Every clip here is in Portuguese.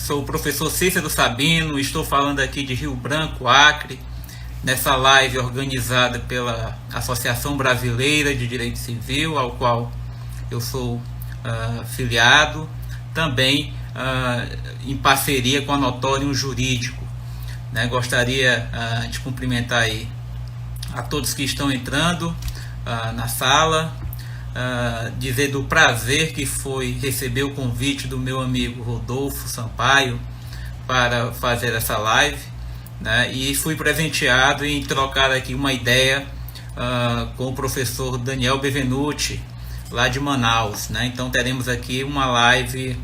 Sou o professor Cícero Sabino, estou falando aqui de Rio Branco, Acre, nessa live organizada pela Associação Brasileira de Direito Civil, ao qual eu sou filiado, também em parceria com a Notorium Jurídico. Né? Gostaria de cumprimentar aí a todos que estão entrando na sala, dizer do prazer que foi receber o convite do meu amigo Rodolfo Sampaio para fazer essa live, né? E fui presenteado em trocar aqui uma ideia com o professor Daniel Bevenuti, lá de Manaus, né? Então teremos aqui uma live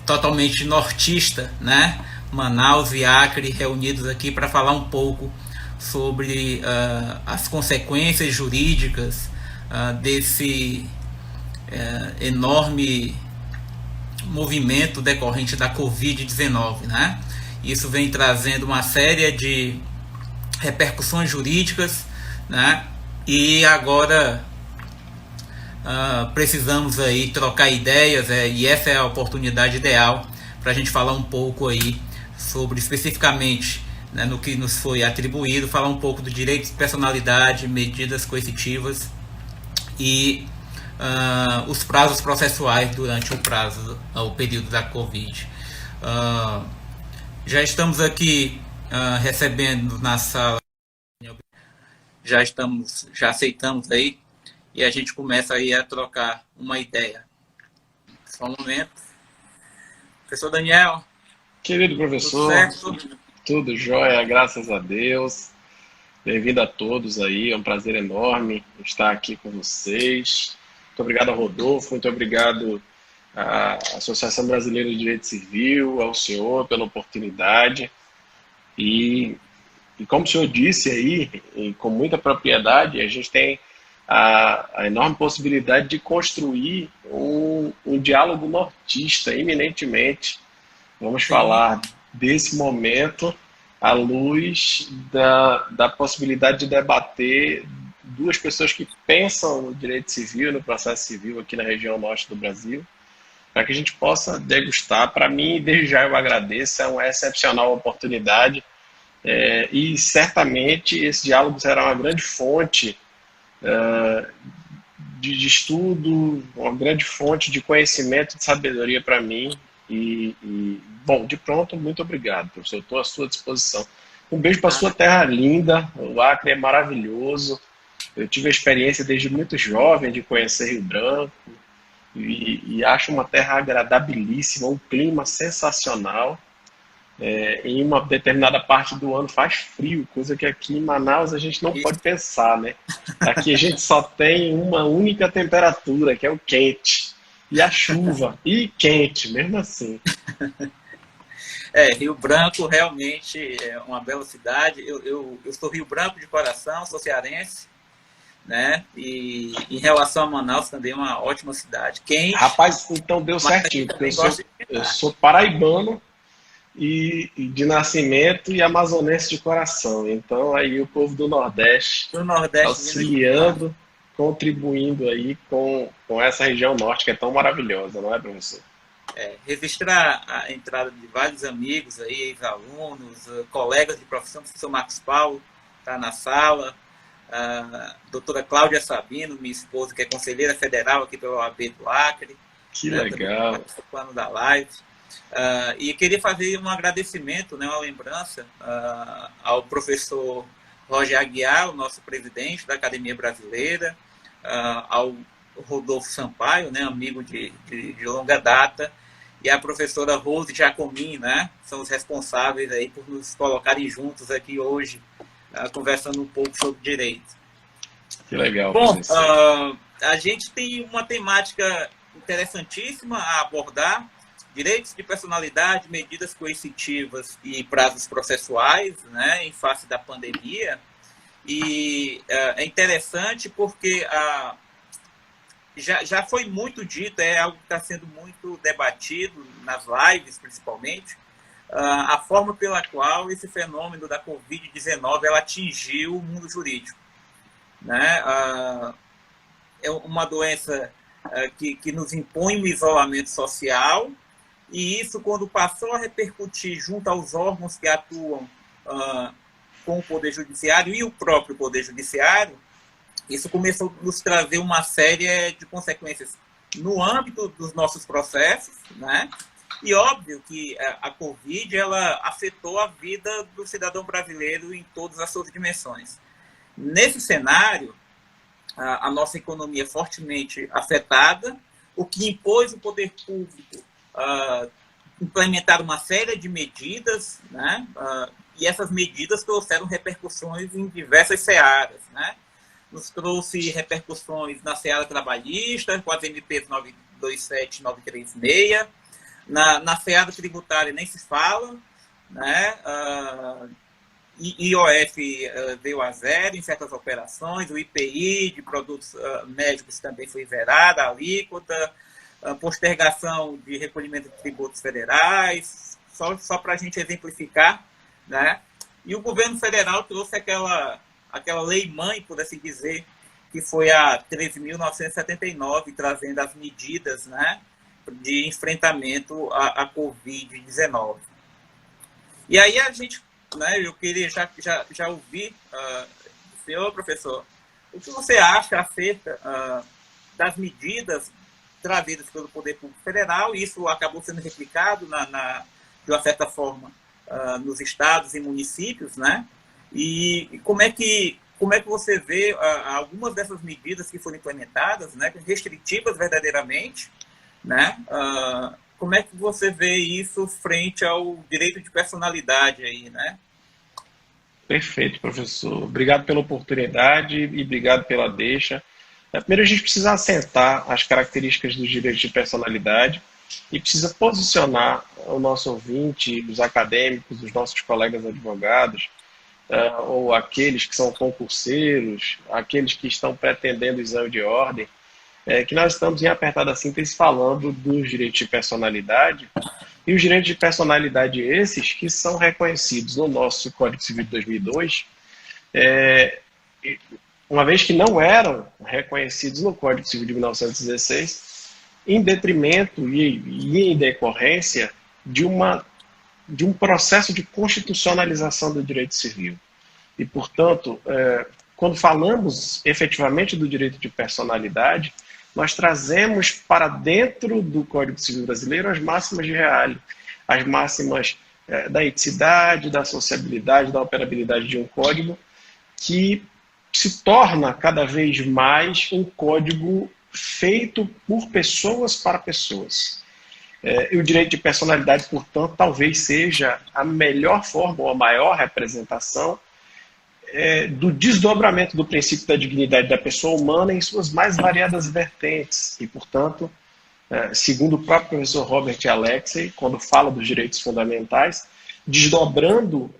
totalmente nortista, né? Manaus e Acre reunidos aqui para falar um pouco sobre as consequências jurídicas desse enorme movimento decorrente da Covid-19, né? Isso vem trazendo uma série de repercussões jurídicas, né? E agora precisamos aí trocar ideias, e essa é a oportunidade ideal para a gente falar um pouco aí sobre, especificamente, né, no que nos foi atribuído, falar um pouco do direito de personalidade, medidas coercitivas e os prazos processuais durante o período da Covid. Já estamos aqui recebendo na sala, já aceitamos aí, e a gente começa aí a trocar uma ideia. Só um momento. Professor Daniel. Querido professor, tudo certo? Tudo jóia, graças a Deus. Bem-vindo a todos aí, é um prazer enorme estar aqui com vocês. Muito obrigado ao Rodolfo, muito obrigado à Associação Brasileira de Direito Civil, ao senhor pela oportunidade. E como o senhor disse aí, e com muita propriedade, a gente tem a enorme possibilidade de construir um diálogo nortista, eminentemente. Vamos falar desse momento à luz da possibilidade de debater duas pessoas que pensam no direito civil, no processo civil aqui na região norte do Brasil, para que a gente possa degustar. Para mim, desde já eu agradeço, é uma excepcional oportunidade, e certamente esse diálogo será uma grande fonte de estudo, uma grande fonte de conhecimento, de sabedoria para mim. Bom, de pronto, muito obrigado, professor. Estou à sua disposição. Um beijo para a sua terra linda. O Acre é maravilhoso. Eu tive a experiência desde muito jovem de conhecer Rio Branco e acho uma terra agradabilíssima, um clima sensacional. Em uma determinada parte do ano faz frio, coisa que aqui em Manaus a gente não pode pensar, né? Aqui a gente só tem uma única temperatura, que é o quente. E a chuva, e quente, mesmo assim. Rio Branco realmente é uma bela cidade. Eu sou Rio Branco de coração, sou cearense, né? E em relação a Manaus também é uma ótima cidade. Quente. Rapaz, então deu certinho, porque eu sou paraibano e de nascimento e amazonense de coração. Então aí o povo do Nordeste auxiliando, contribuindo aí com essa região norte que é tão maravilhosa, não é, professor? Registrar a entrada de vários amigos aí, ex-alunos, colegas de profissão. O professor Marcos Paulo está na sala, a doutora Cláudia Sabino, minha esposa, que é conselheira federal aqui pela OAB do Acre. Que legal. Participando da live. E queria fazer um agradecimento, né, uma lembrança ao professor Roger Aguiar, o nosso presidente da Academia Brasileira, ao Rodolfo Sampaio, né, amigo de longa data, e a professora Rose Giacomin, né, são os responsáveis aí por nos colocarem juntos aqui hoje, conversando um pouco sobre direito. Que legal. Bom, a gente tem uma temática interessantíssima a abordar: direitos de personalidade, medidas coercitivas e prazos processuais, né, em face da pandemia. E é interessante porque já foi muito dito, é algo que está sendo muito debatido nas lives, principalmente, a forma pela qual esse fenômeno da Covid-19 ela atingiu o mundo jurídico, né? É uma doença que nos impõe um isolamento social, e isso, quando passou a repercutir junto aos órgãos que atuam com o Poder Judiciário e o próprio Poder Judiciário, isso começou a nos trazer uma série de consequências no âmbito dos nossos processos, né? E óbvio que a Covid ela afetou a vida do cidadão brasileiro em todas as suas dimensões. Nesse cenário, a nossa economia fortemente afetada, o que impôs o poder público implementar uma série de medidas, né? E essas medidas trouxeram repercussões em diversas searas, né? Nos trouxe repercussões na seara trabalhista, com as MPs 927 e 936, na seara tributária nem se fala, né? IOF veio a zero em certas operações, o IPI de produtos médicos também foi zerado, a alíquota, postergação de recolhimento de tributos federais, só para a gente exemplificar, né? E o governo federal trouxe aquela lei-mãe, por assim dizer, que foi a 13.979, trazendo as medidas, né, de enfrentamento à Covid-19. E aí a gente, né, eu queria já ouvir do senhor, professor, o que você acha acerca das medidas trazidas pelo Poder Público Federal. Isso acabou sendo replicado, de uma certa forma, nos estados e municípios, né? E como é que você vê algumas dessas medidas que foram implementadas, né, restritivas verdadeiramente, né? Como é que você vê isso frente ao direito de personalidade aí, né? Perfeito, professor. Obrigado pela oportunidade e obrigado pela deixa. Primeiro, a gente precisa assentar as características dos direitos de personalidade e precisa posicionar o nosso ouvinte, os acadêmicos, os nossos colegas advogados, ou aqueles que são concurseiros, aqueles que estão pretendendo o exame de ordem, que nós estamos em apertada síntese falando dos direitos de personalidade, e os direitos de personalidade esses que são reconhecidos no nosso Código Civil de 2002, uma vez que não eram reconhecidos no Código Civil de 1916, em detrimento e em decorrência de um processo de constitucionalização do direito civil. E, portanto, quando falamos efetivamente do direito de personalidade, nós trazemos para dentro do Código Civil brasileiro as máximas de Reale, as máximas da eticidade, da sociabilidade, da operabilidade de um código, que se torna cada vez mais um código feito por pessoas para pessoas. E o direito de personalidade, portanto, talvez seja a melhor forma ou a maior representação do desdobramento do princípio da dignidade da pessoa humana em suas mais variadas vertentes. E, portanto, segundo o próprio professor Robert Alexey, quando fala dos direitos fundamentais, desdobrando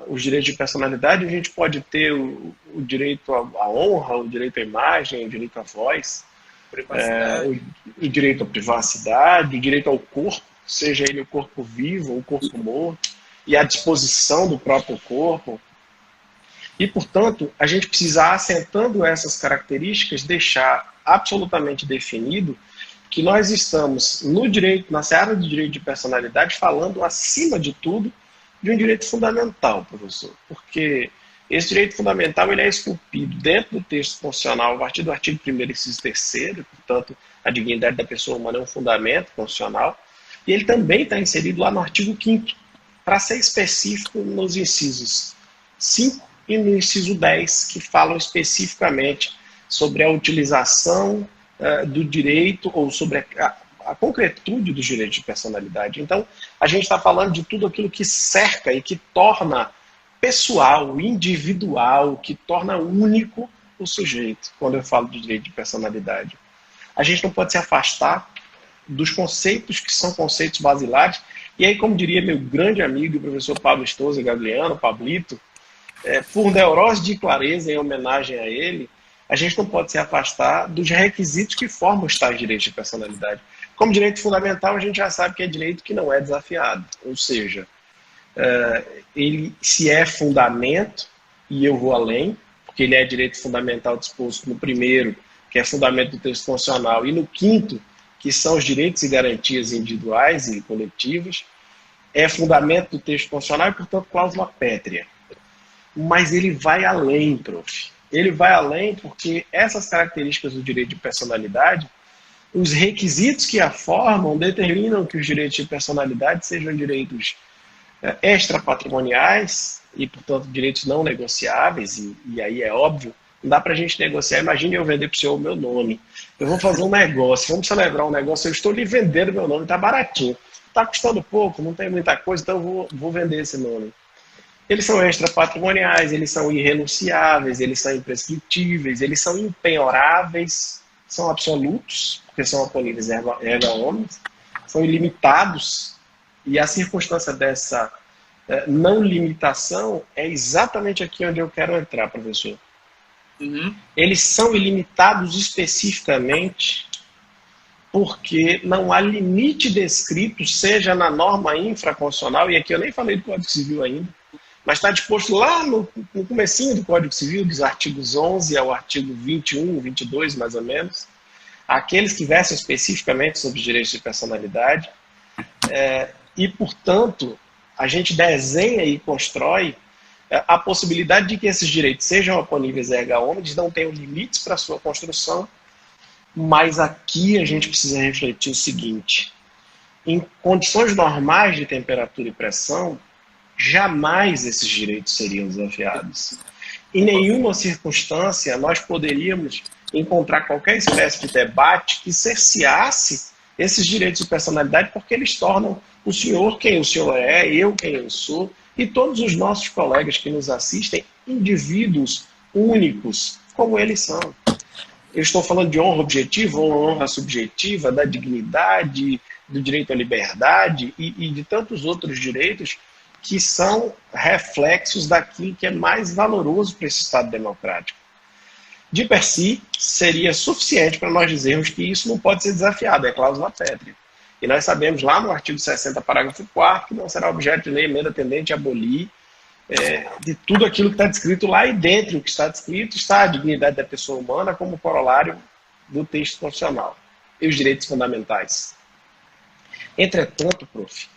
os direitos de personalidade, a gente pode ter o direito à honra, o direito à imagem, o direito à voz, o direito à privacidade, o direito ao corpo, seja ele o corpo vivo ou o corpo morto, e à disposição do próprio corpo. E, portanto, a gente precisa, assentando essas características, deixar absolutamente definido que nós estamos no direito, na seara do direito de personalidade, falando, acima de tudo, de um direito fundamental, professor. Porque esse direito fundamental ele é esculpido dentro do texto constitucional a partir do artigo 1º, inciso 3º, portanto, a dignidade da pessoa humana é um fundamento constitucional, e ele também está inserido lá no artigo 5º, para ser específico nos incisos 5 e no inciso 10, que falam especificamente sobre a utilização do direito ou sobre a concretude dos direitos de personalidade. Então, a gente está falando de tudo aquilo que cerca e que torna pessoal, individual, que torna único o sujeito, quando eu falo de direito de personalidade. A gente não pode se afastar dos conceitos que são conceitos basilares, e aí, como diria meu grande amigo, o professor Pablo Stouza Gagliano, Pablito, por neurose de clareza, em homenagem a ele, a gente não pode se afastar dos requisitos que formam os tais direitos de personalidade. Como direito fundamental, a gente já sabe que é direito que não é desafiado, ou seja, ele se é fundamento, e eu vou além, porque ele é direito fundamental disposto no primeiro, que é fundamento do texto constitucional, e no quinto, que são os direitos e garantias individuais e coletivos, é fundamento do texto constitucional e, portanto, cláusula pétrea. Mas ele vai além, prof. Ele vai além porque essas características do direito de personalidade, os requisitos que a formam determinam que os direitos de personalidade sejam direitos extrapatrimoniais e, portanto, direitos não negociáveis, e aí é óbvio, não dá para a gente negociar. Imagine eu vender para o senhor o meu nome. Eu vou fazer um negócio, vamos celebrar um negócio, eu estou lhe vendendo meu nome, está baratinho. Está custando pouco, não tem muita coisa, então eu vou vender esse nome. Eles são extrapatrimoniais, eles são irrenunciáveis, eles são imprescritíveis, eles são impenhoráveis, são absolutos, porque são oponíveis erga omnes, são ilimitados, e a circunstância dessa não limitação é exatamente aqui onde eu quero entrar, professor. Eles são ilimitados especificamente porque não há limite descrito, seja na norma infraconstitucional, e aqui eu nem falei do Código Civil ainda, mas está disposto lá no comecinho do Código Civil, dos artigos 11 ao artigo 21, 22, mais ou menos, aqueles que versam especificamente sobre os direitos de personalidade, e, portanto, a gente desenha e constrói a possibilidade de que esses direitos sejam oponíveis erga omnes, não tenham limites para a sua construção, mas aqui a gente precisa refletir o seguinte: em condições normais de temperatura e pressão, jamais esses direitos seriam desafiados. Em nenhuma circunstância nós poderíamos encontrar qualquer espécie de debate que cerceasse esses direitos de personalidade, porque eles tornam o senhor quem o senhor é, eu quem eu sou, e todos os nossos colegas que nos assistem, indivíduos únicos, como eles são. Eu estou falando de honra objetiva ou honra subjetiva, da dignidade, do direito à liberdade e de tantos outros direitos que são reflexos daquilo que é mais valoroso para esse Estado democrático. De per si, seria suficiente para nós dizermos que isso não pode ser desafiado, é cláusula pétrea. E nós sabemos lá no artigo 60, parágrafo 4º, que não será objeto de lei emenda tendente a abolir de tudo aquilo que está descrito lá, e dentro do que está descrito está a dignidade da pessoa humana como corolário do texto constitucional e os direitos fundamentais. Entretanto, prof,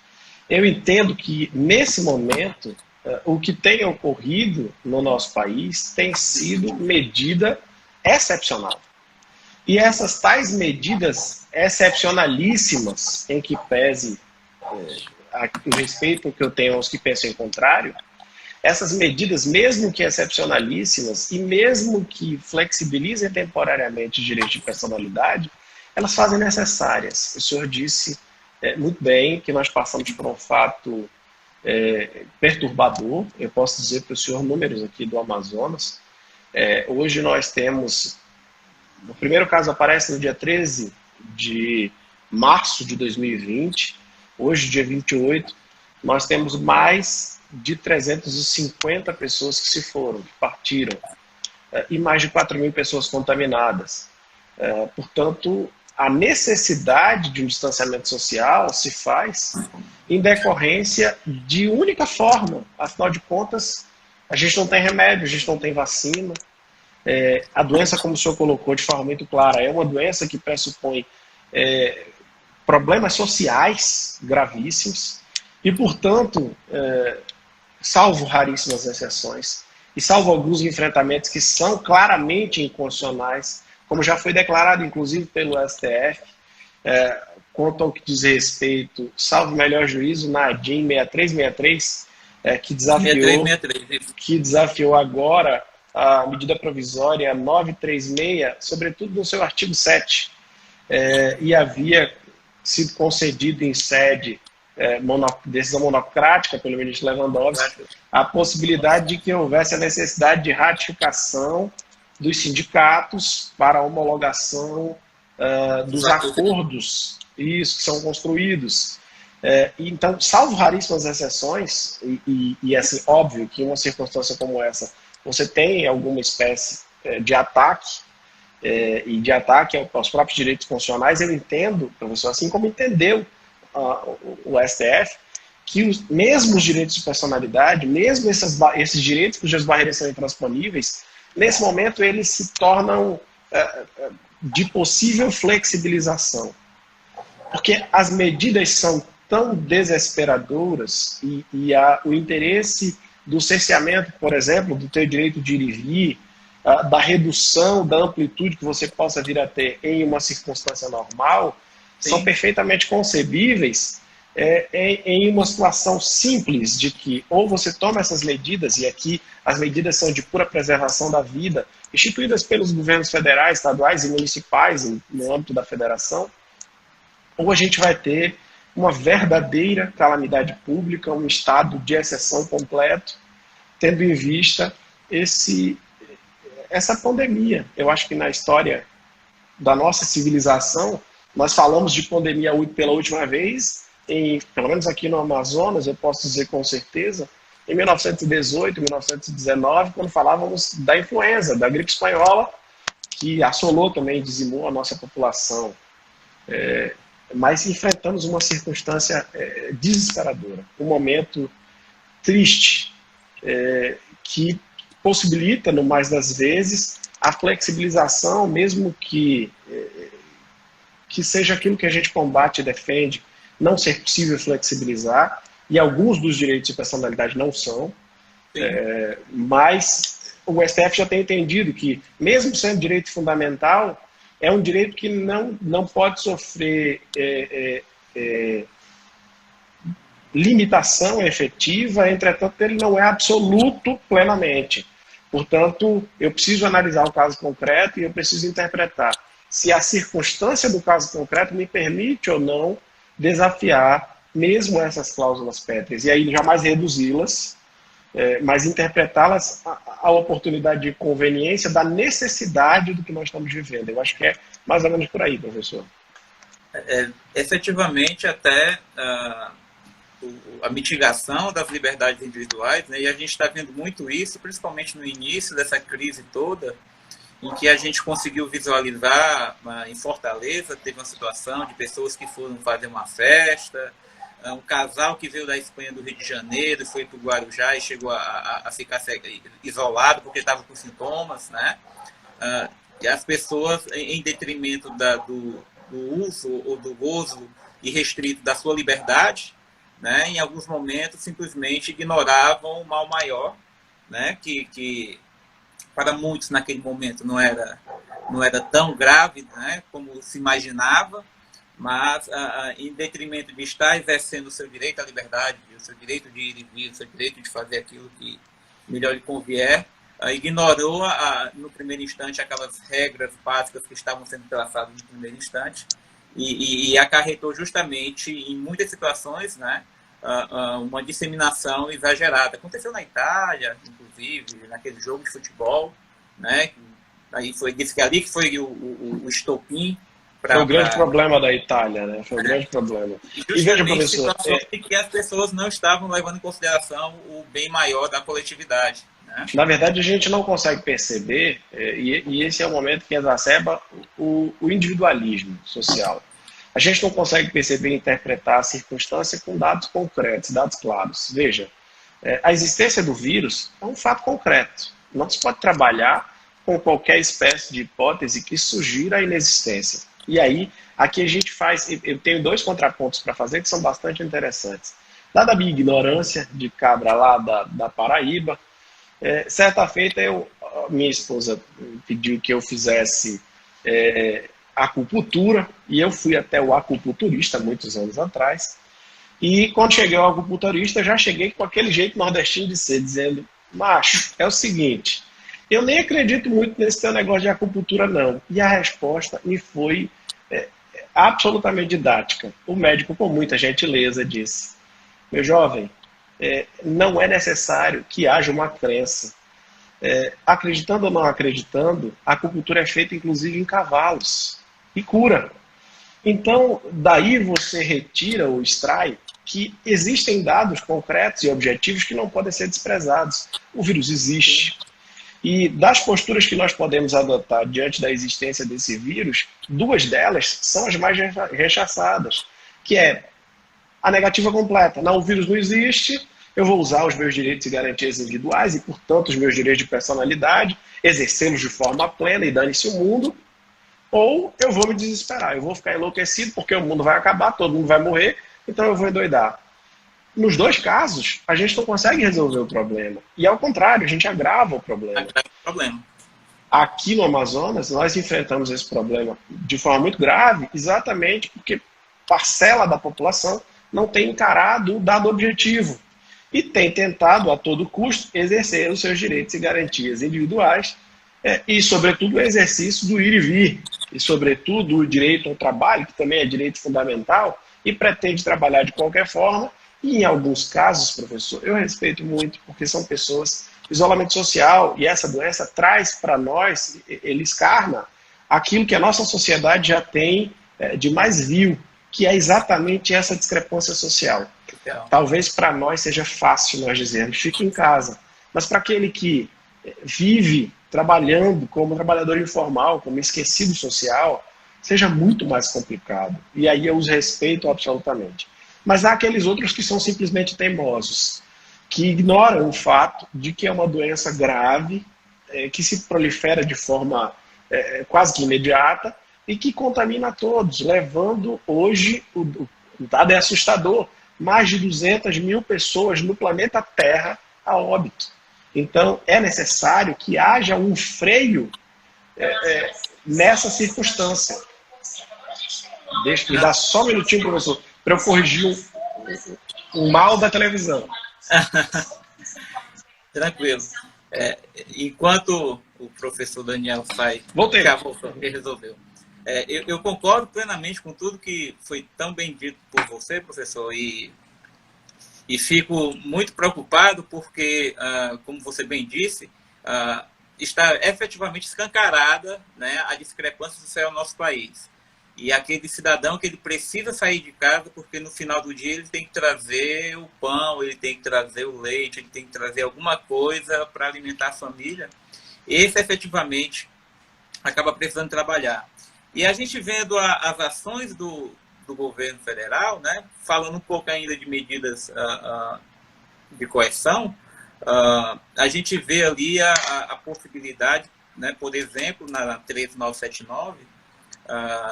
eu entendo que nesse momento o que tem ocorrido no nosso país tem sido medida excepcional. E essas tais medidas excepcionalíssimas, em que pese o respeito que eu tenho aos que pensam em contrário, essas medidas, mesmo que excepcionalíssimas e mesmo que flexibilizem temporariamente os direitos de personalidade, elas fazem necessárias. O senhor disse muito bem que nós passamos por um fato perturbador. Eu posso dizer para o senhor números aqui do Amazonas. Hoje nós temos, o primeiro caso aparece no dia 13 de março de 2020, hoje, dia 28, nós temos mais de 350 pessoas que se foram, que partiram, e mais de 4.000 pessoas contaminadas. Portanto, a necessidade de um distanciamento social se faz em decorrência de única forma. Afinal de contas, a gente não tem remédio, a gente não tem vacina. A doença, como o senhor colocou de forma muito clara, é uma doença que pressupõe problemas sociais gravíssimos e, portanto, salvo raríssimas exceções e salvo alguns enfrentamentos que são claramente inconstitucionais, como já foi declarado, inclusive, pelo STF, quanto ao que diz respeito, salvo melhor juízo, na ADIM 6363, que desafiou agora a medida provisória 936, sobretudo no seu artigo 7, e havia sido concedido em sede decisão monocrática pelo ministro Lewandowski a possibilidade de que houvesse a necessidade de ratificação dos sindicatos para a homologação dos acordos que são construídos. Então, salvo raríssimas exceções, e assim, óbvio que em uma circunstância como essa, você tem alguma espécie de ataque, e de ataque aos próprios direitos constitucionais, eu entendo, professor, assim como entendeu o STF, que mesmo os direitos de personalidade, mesmo esses direitos cujas barreiras são intransponíveis, nesse momento eles se tornam de possível flexibilização. Porque as medidas são tão desesperadoras e o interesse do cerceamento, por exemplo, do teu direito de ir e vir, da redução da amplitude que você possa vir a ter em uma circunstância normal, Sim. são perfeitamente concebíveis em uma situação simples de que ou você toma essas medidas, e aqui as medidas são de pura preservação da vida, instituídas pelos governos federais, estaduais e municipais no âmbito da federação, ou a gente vai ter uma verdadeira calamidade pública, um estado de exceção completo, tendo em vista essa pandemia. Eu acho que na história da nossa civilização, nós falamos de pandemia pela última vez, pelo menos aqui no Amazonas, eu posso dizer com certeza, em 1918, 1919, quando falávamos da influenza, da gripe espanhola, que assolou também, dizimou a nossa população. Mas enfrentamos uma circunstância desesperadora, um momento triste, que possibilita, no mais das vezes, a flexibilização, mesmo que seja aquilo que a gente combate e defende, não ser possível flexibilizar, e alguns dos direitos de personalidade não são, mas o STF já tem entendido que, mesmo sendo direito fundamental, é um direito que não pode sofrer limitação efetiva, entretanto, ele não é absoluto plenamente. Portanto, eu preciso analisar o caso concreto e eu preciso interpretar se a circunstância do caso concreto me permite ou não desafiar mesmo essas cláusulas pétreas, e aí jamais reduzi-las, mas interpretá-las à oportunidade de conveniência da necessidade do que nós estamos vivendo. Eu acho que é mais ou menos por aí, professor. Efetivamente, até a mitigação das liberdades individuais, né, e a gente está vendo muito isso, principalmente no início dessa crise toda, em que a gente conseguiu visualizar em Fortaleza, teve uma situação de pessoas que foram fazer uma festa, um casal que veio da Espanha, do Rio de Janeiro, foi para o Guarujá e chegou a ficar isolado porque estava com sintomas, né? E as pessoas, em detrimento do uso ou do gozo irrestrito da sua liberdade, né, em alguns momentos simplesmente ignoravam o mal maior, né, que para muitos naquele momento não era tão grave, né, como se imaginava, mas em detrimento de estar exercendo o seu direito à liberdade, o seu direito de ir e vir, o seu direito de fazer aquilo que melhor lhe convier, ignorou no primeiro instante aquelas regras básicas que estavam sendo traçadas no primeiro instante e acarretou justamente em muitas situações, né, uma disseminação exagerada. Aconteceu na Itália, inclusive, naquele jogo de futebol, né, aí disse que ali que foi o estopim. Foi o grande problema da Itália, né? Foi o grande problema. E veja, professor, em que as pessoas não estavam levando em consideração o bem maior da coletividade. Né? Na verdade, a gente não consegue perceber, e esse é o momento que exacerba o individualismo social. A gente não consegue perceber e interpretar a circunstância com dados concretos, dados claros. Veja, a existência do vírus é um fato concreto. Não se pode trabalhar com qualquer espécie de hipótese que sugira a inexistência. E aí, aqui a gente faz... Eu tenho dois contrapontos para fazer que são bastante interessantes. Dada a minha ignorância de cabra lá da Paraíba, certa feita minha esposa pediu que eu fizesse acupuntura, e eu fui até o acupunturista muitos anos atrás, e quando cheguei ao acupunturista, já cheguei com aquele jeito nordestino de ser, dizendo: macho, é o seguinte, eu nem acredito muito nesse teu negócio de acupuntura não. E a resposta me foi absolutamente didática. O médico, com muita gentileza, disse: meu jovem, não é necessário que haja uma crença. Acreditando ou não acreditando, a acupuntura é feita inclusive em cavalos e cura. Então, daí você retira ou extrai que existem dados concretos e objetivos que não podem ser desprezados. O vírus existe. E das posturas que nós podemos adotar diante da existência desse vírus, duas delas são as mais rechaçadas, que é a negativa completa. Não, o vírus não existe, eu vou usar os meus direitos e garantias individuais e, portanto, os meus direitos de personalidade, exercê-los de forma plena e dane-se o mundo. ou eu vou me desesperar, eu vou ficar enlouquecido porque o mundo vai acabar, todo mundo vai morrer, então eu vou endoidar. Nos dois casos, a gente não consegue resolver o problema. E ao contrário, a gente agrava o problema. Aqui no Amazonas, nós enfrentamos esse problema de forma muito grave, exatamente porque parcela da população não tem encarado o dado objetivo e tem tentado, a todo custo, exercer os seus direitos e garantias individuais e, sobretudo, o exercício do ir e vir, e, sobretudo, o direito ao trabalho, que também é direito fundamental, e pretende trabalhar de qualquer forma. E, em alguns casos, professor, eu respeito muito, porque são pessoas... Isolamento social, e essa doença traz para nós, ele escarna aquilo que a nossa sociedade já tem de mais vil, que é exatamente essa discrepância social. Talvez para nós seja fácil nós dizermos, fique em casa, mas para aquele que vive trabalhando como trabalhador informal, como esquecido social, seja muito mais complicado. E aí eu os respeito absolutamente. Mas há aqueles outros que são simplesmente teimosos, que ignoram o fato de que é uma doença grave, que se prolifera de forma quase que imediata e que contamina todos, levando hoje, o dado é assustador, mais de 200 mil pessoas no planeta Terra a óbito. Então, é necessário que haja um freio nessa circunstância. Deixa me dar só um minutinho, professor, para eu corrigir um mal da televisão. Tranquilo. Enquanto o professor Daniel sai, voltei. Resolveu. Eu concordo plenamente com tudo que foi tão bem dito por você, professor, e fico muito preocupado porque, como você bem disse, está efetivamente escancarada, né, a discrepância social no nosso país. E aquele cidadão que ele precisa sair de casa porque no final do dia ele tem que trazer o pão, ele tem que trazer o leite, ele tem que trazer alguma coisa para alimentar a família. Esse efetivamente acaba precisando trabalhar. E a gente vendo as ações do governo federal, né, falando um pouco ainda de medidas de coerção, a gente vê ali a possibilidade, né, por exemplo, na 13979,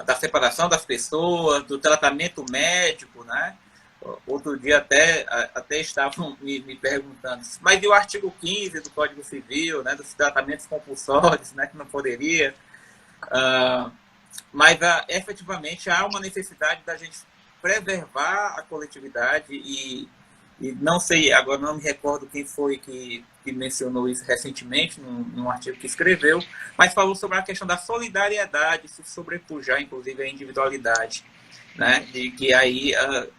da separação das pessoas, do tratamento médico, né? Outro dia até estavam me perguntando, mas e o artigo 15 do Código Civil, né, dos tratamentos compulsórios, né, que não poderia? Mas efetivamente há uma necessidade da gente preservar a coletividade e não sei, agora não me recordo quem foi que mencionou isso recentemente num artigo que escreveu, mas falou sobre a questão da solidariedade, se sobrepujar, inclusive, a individualidade, né? De que aí,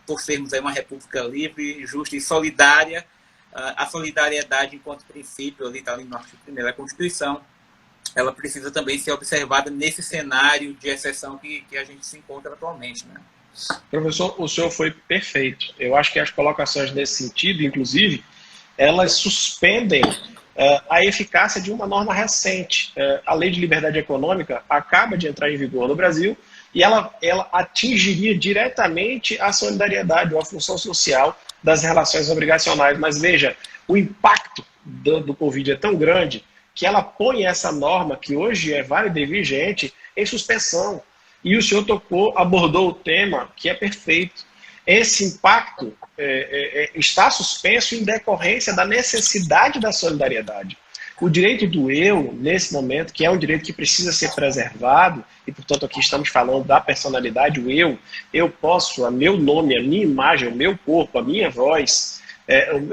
por sermos aí uma república livre, justa e solidária, a solidariedade enquanto princípio, ali está ali no artigo 1º da Constituição, ela precisa também ser observada nesse cenário de exceção que a gente se encontra atualmente, né? Professor, o senhor foi perfeito. Eu acho que as colocações nesse sentido, inclusive, elas suspendem a eficácia de uma norma recente. A Lei de Liberdade Econômica acaba de entrar em vigor no Brasil e ela atingiria diretamente a solidariedade ou a função social das relações obrigacionais. Mas veja, o impacto do Covid é tão grande que ela põe essa norma, que hoje é válida e vigente, em suspensão. E o senhor abordou o tema que é perfeito. Esse impacto está suspenso em decorrência da necessidade da solidariedade. O direito do eu, nesse momento, que é um direito que precisa ser preservado, e, portanto, aqui estamos falando da personalidade, o eu posso, a meu nome, a minha imagem, o meu corpo, a minha voz,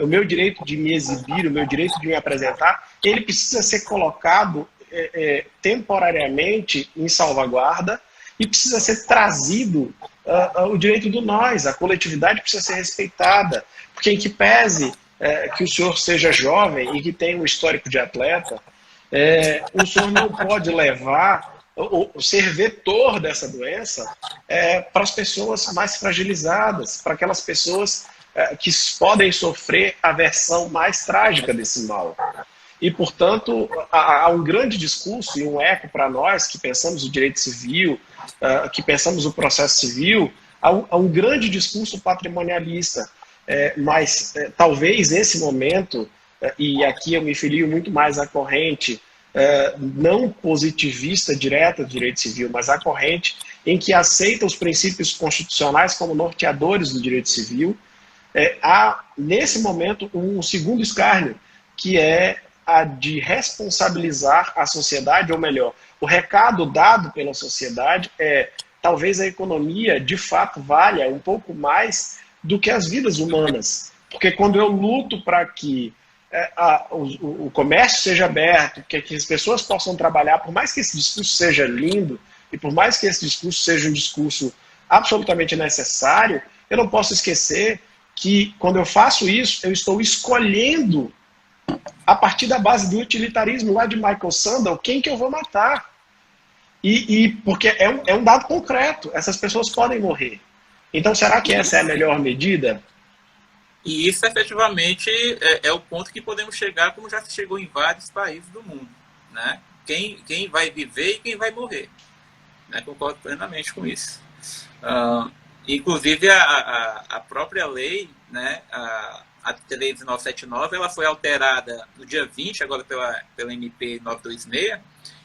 o meu direito de me exibir, o meu direito de me apresentar, ele precisa ser colocado temporariamente em salvaguarda, e precisa ser trazido o direito do nós, a coletividade precisa ser respeitada, porque em que pese que o senhor seja jovem e que tenha um histórico de atleta, o senhor não pode levar, ou ser vetor dessa doença para as pessoas mais fragilizadas, para aquelas pessoas que podem sofrer a versão mais trágica desse mal. E, portanto, há um grande discurso e um eco para nós que pensamos o direito civil, que pensamos o processo civil, há um grande discurso patrimonialista. Mas talvez esse momento, e aqui eu me filio muito mais à corrente não positivista direta do direito civil, mas a corrente em que aceita os princípios constitucionais como norteadores do direito civil, há, nesse momento, um segundo escárnio, que é a de responsabilizar a sociedade, ou melhor, o recado dado pela sociedade é: talvez a economia, de fato, valha um pouco mais do que as vidas humanas. Porque quando eu luto para que o comércio seja aberto, que as pessoas possam trabalhar, por mais que esse discurso seja lindo, e por mais que esse discurso seja um discurso absolutamente necessário, eu não posso esquecer que, quando eu faço isso, eu estou escolhendo, a partir da base do utilitarismo lá de Michael Sandel, quem que eu vou matar. Porque é um dado concreto, essas pessoas podem morrer. Então, será que essa é a melhor medida? E isso, efetivamente, é o ponto que podemos chegar, como já se chegou em vários países do mundo, né? Quem vai viver e quem vai morrer. Né? Concordo plenamente com isso. Inclusive, a própria lei, né, a 13979, ela foi alterada no dia 20, agora pela MP 926,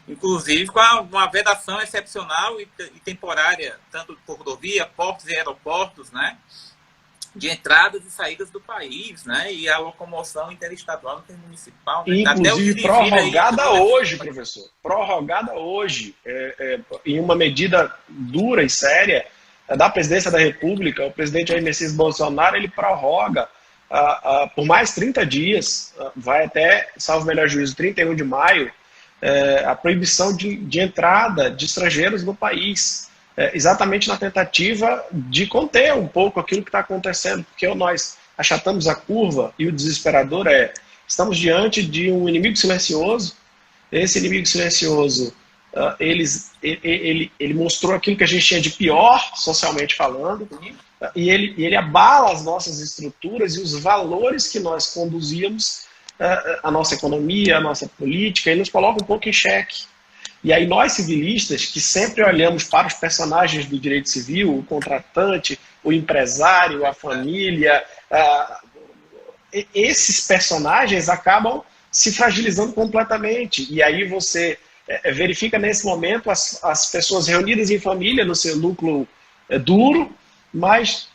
inclusive com uma vedação excepcional e temporária, tanto por rodovia, portos e aeroportos, né, de entradas e saídas do país, né, e a locomoção interestadual, intermunicipal. Né, inclusive prorrogada hoje, professor. Prorrogada hoje, em uma medida dura e séria da presidência da República. O presidente Jair Messias Bolsonaro, ele prorroga por mais 30 dias, vai até, salvo o melhor juízo, 31 de maio, a proibição de entrada de estrangeiros no país, exatamente na tentativa de conter um pouco aquilo que está acontecendo, porque nós achatamos a curva e o desesperador estamos diante de um inimigo silencioso. Esse inimigo silencioso, ele mostrou aquilo que a gente tinha de pior, socialmente falando, e ele abala as nossas estruturas e os valores que nós conduzíamos, a nossa economia, a nossa política, e nos coloca um pouco em xeque. E aí nós, civilistas, que sempre olhamos para os personagens do direito civil, o contratante, o empresário, a família, esses personagens acabam se fragilizando completamente. E aí você verifica nesse momento as pessoas reunidas em família, no seu núcleo duro, mas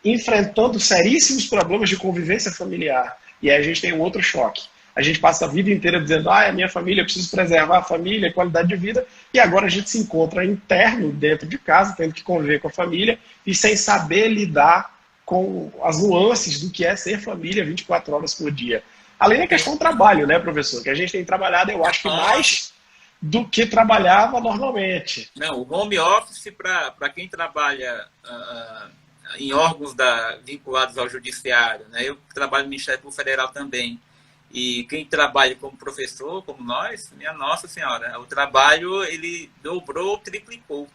enfrentando seríssimos problemas de convivência familiar. E aí a gente tem um outro choque. A gente passa a vida inteira dizendo: a minha família, eu preciso preservar a família, a qualidade de vida, e agora a gente se encontra interno, dentro de casa, tendo que conviver com a família, e sem saber lidar com as nuances do que é ser família 24 horas por dia. Além da questão do trabalho, né, professor? Que a gente tem trabalhado, eu acho que mais do que trabalhava normalmente. Não, o home office, para quem trabalha em órgãos vinculados ao judiciário, né? Eu trabalho no Ministério Público Federal também, e quem trabalha como professor, como nós, minha Nossa Senhora, o trabalho ele dobrou, triplicou.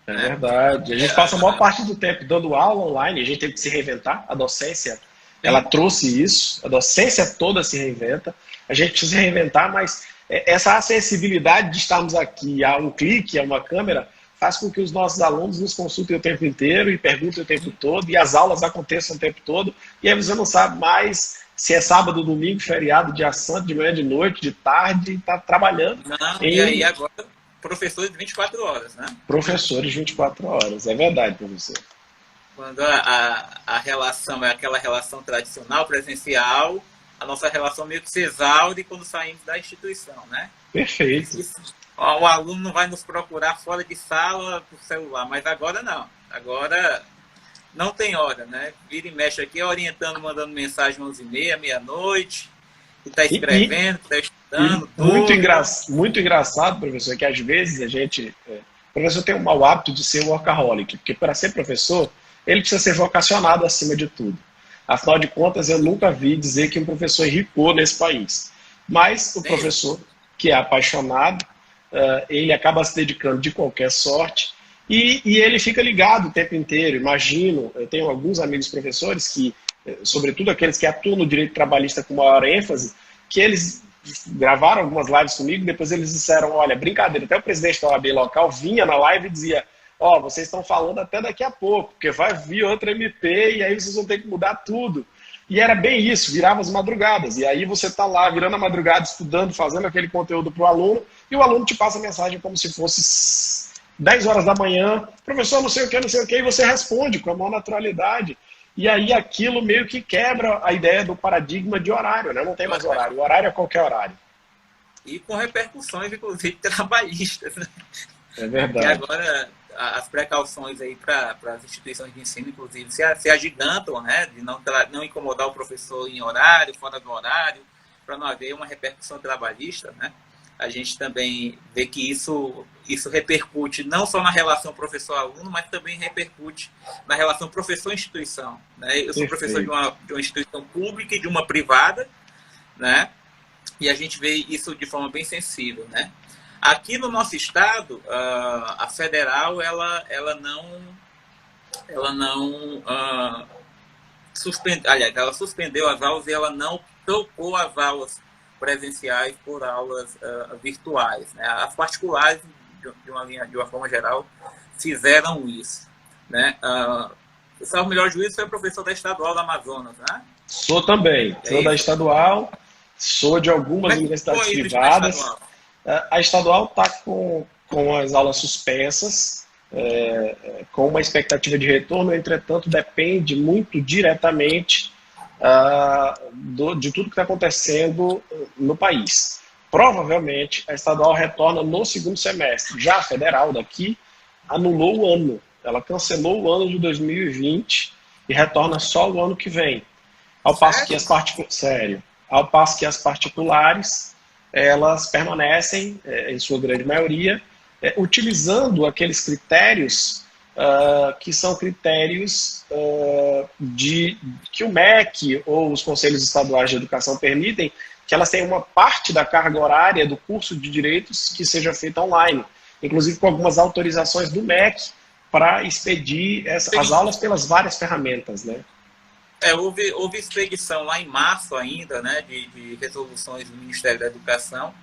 É verdade. A gente passa a maior parte do tempo dando aula online, a gente teve que se reinventar. A docência, ela trouxe isso, a docência toda se reinventa, a gente precisa se reinventar, mas essa acessibilidade de estarmos aqui a um clique, a uma câmera, faz com que os nossos alunos nos consultem o tempo inteiro e perguntem o tempo todo, e as aulas aconteçam o tempo todo, e aí você não sabe mais se é sábado, domingo, feriado, dia santo, de manhã, de noite, de tarde, está trabalhando. Não, e aí agora, professores de 24 horas, né? Professores de 24 horas, é verdade, professor. Quando a relação é aquela relação tradicional, presencial, a nossa relação meio que se exaure quando saímos da instituição, né? Perfeito. O aluno não vai nos procurar fora de sala por celular, mas agora não. Agora não tem hora, né? Vira e mexe aqui, orientando, mandando mensagem 11h30, meia-noite, e está escrevendo, está estudando. Muito engraçado, professor, que às vezes a gente... O professor tem um mau hábito de ser workaholic, porque para ser professor, ele precisa ser vocacionado acima de tudo. Afinal de contas, eu nunca vi dizer que um professor enricou nesse país. Mas o professor, que é apaixonado, ele acaba se dedicando de qualquer sorte, e ele fica ligado o tempo inteiro. Imagino, eu tenho alguns amigos professores que, sobretudo aqueles que atuam no direito trabalhista com maior ênfase, que eles gravaram algumas lives comigo, depois eles disseram: olha, brincadeira, até o presidente da OAB local vinha na live e dizia: vocês estão falando até daqui a pouco, porque vai vir outra MP e aí vocês vão ter que mudar tudo. E era bem isso, virava as madrugadas. E aí você está lá, virando a madrugada, estudando, fazendo aquele conteúdo para o aluno, e o aluno te passa a mensagem como se fosse 10 horas da manhã, professor, não sei o que, e você responde com a maior naturalidade. E aí aquilo meio que quebra a ideia do paradigma de horário, né? Não tem mais horário, o horário é qualquer horário. E com repercussões, inclusive, trabalhistas, né? É verdade. E agora as precauções aí para as instituições de ensino, inclusive, se agigantam, né? De não incomodar o professor em horário, fora do horário, para não haver uma repercussão trabalhista, né? A gente também vê que isso repercute não só na relação professor-aluno, mas também repercute na relação professor-instituição, né? Eu sou professor de uma instituição pública e de uma privada, né? E a gente vê isso de forma bem sensível, né? Aqui no nosso estado, a federal ela suspendeu as aulas e ela não trocou as aulas presenciais por aulas virtuais, né? As particulares, de uma forma geral, fizeram isso, né? O salvo melhor juízo foi o professor da Estadual do Amazonas, né? Sou também, sou da Estadual, sou de algumas universidades privadas. A Estadual está com as aulas suspensas, com uma expectativa de retorno, entretanto, depende muito diretamente de tudo que está acontecendo no país. Provavelmente, a Estadual retorna no segundo semestre. Já a Federal daqui anulou o ano. Ela cancelou o ano de 2020 e retorna só o ano que vem. Ao passo que as particulares, elas permanecem, em sua grande maioria, utilizando aqueles critérios que são critérios que o MEC ou os Conselhos Estaduais de Educação permitem, que elas tenham uma parte da carga horária do curso de Direitos que seja feita online, inclusive com algumas autorizações do MEC para expedir as aulas pelas várias ferramentas, né? Houve expedição lá em março ainda, né, de resoluções do Ministério da Educação,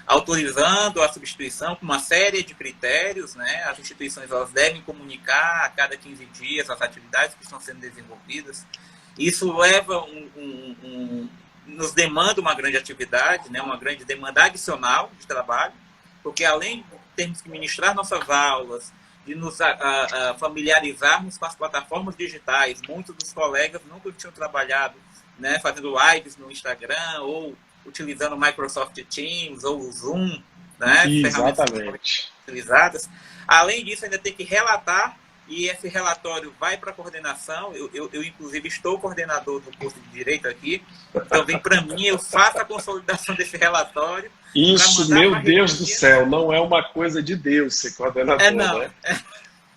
autorizando a substituição com uma série de critérios, né? As instituições elas devem comunicar a cada 15 dias as atividades que estão sendo desenvolvidas. Isso leva nos demanda uma grande atividade, né? Uma grande demanda adicional de trabalho, porque além de termos que ministrar nossas aulas, de nos familiarizarmos com as plataformas digitais. Muitos dos colegas nunca tinham trabalhado, né, fazendo lives no Instagram ou utilizando o Microsoft Teams ou o Zoom, né, exatamente, utilizadas. Além disso, ainda tem que relatar, e esse relatório vai para a coordenação. Eu, inclusive, estou coordenador do curso de Direito aqui, então vem para mim, eu faço a consolidação desse relatório. Isso, meu Deus do céu, não é uma coisa de Deus ser coordenador, né?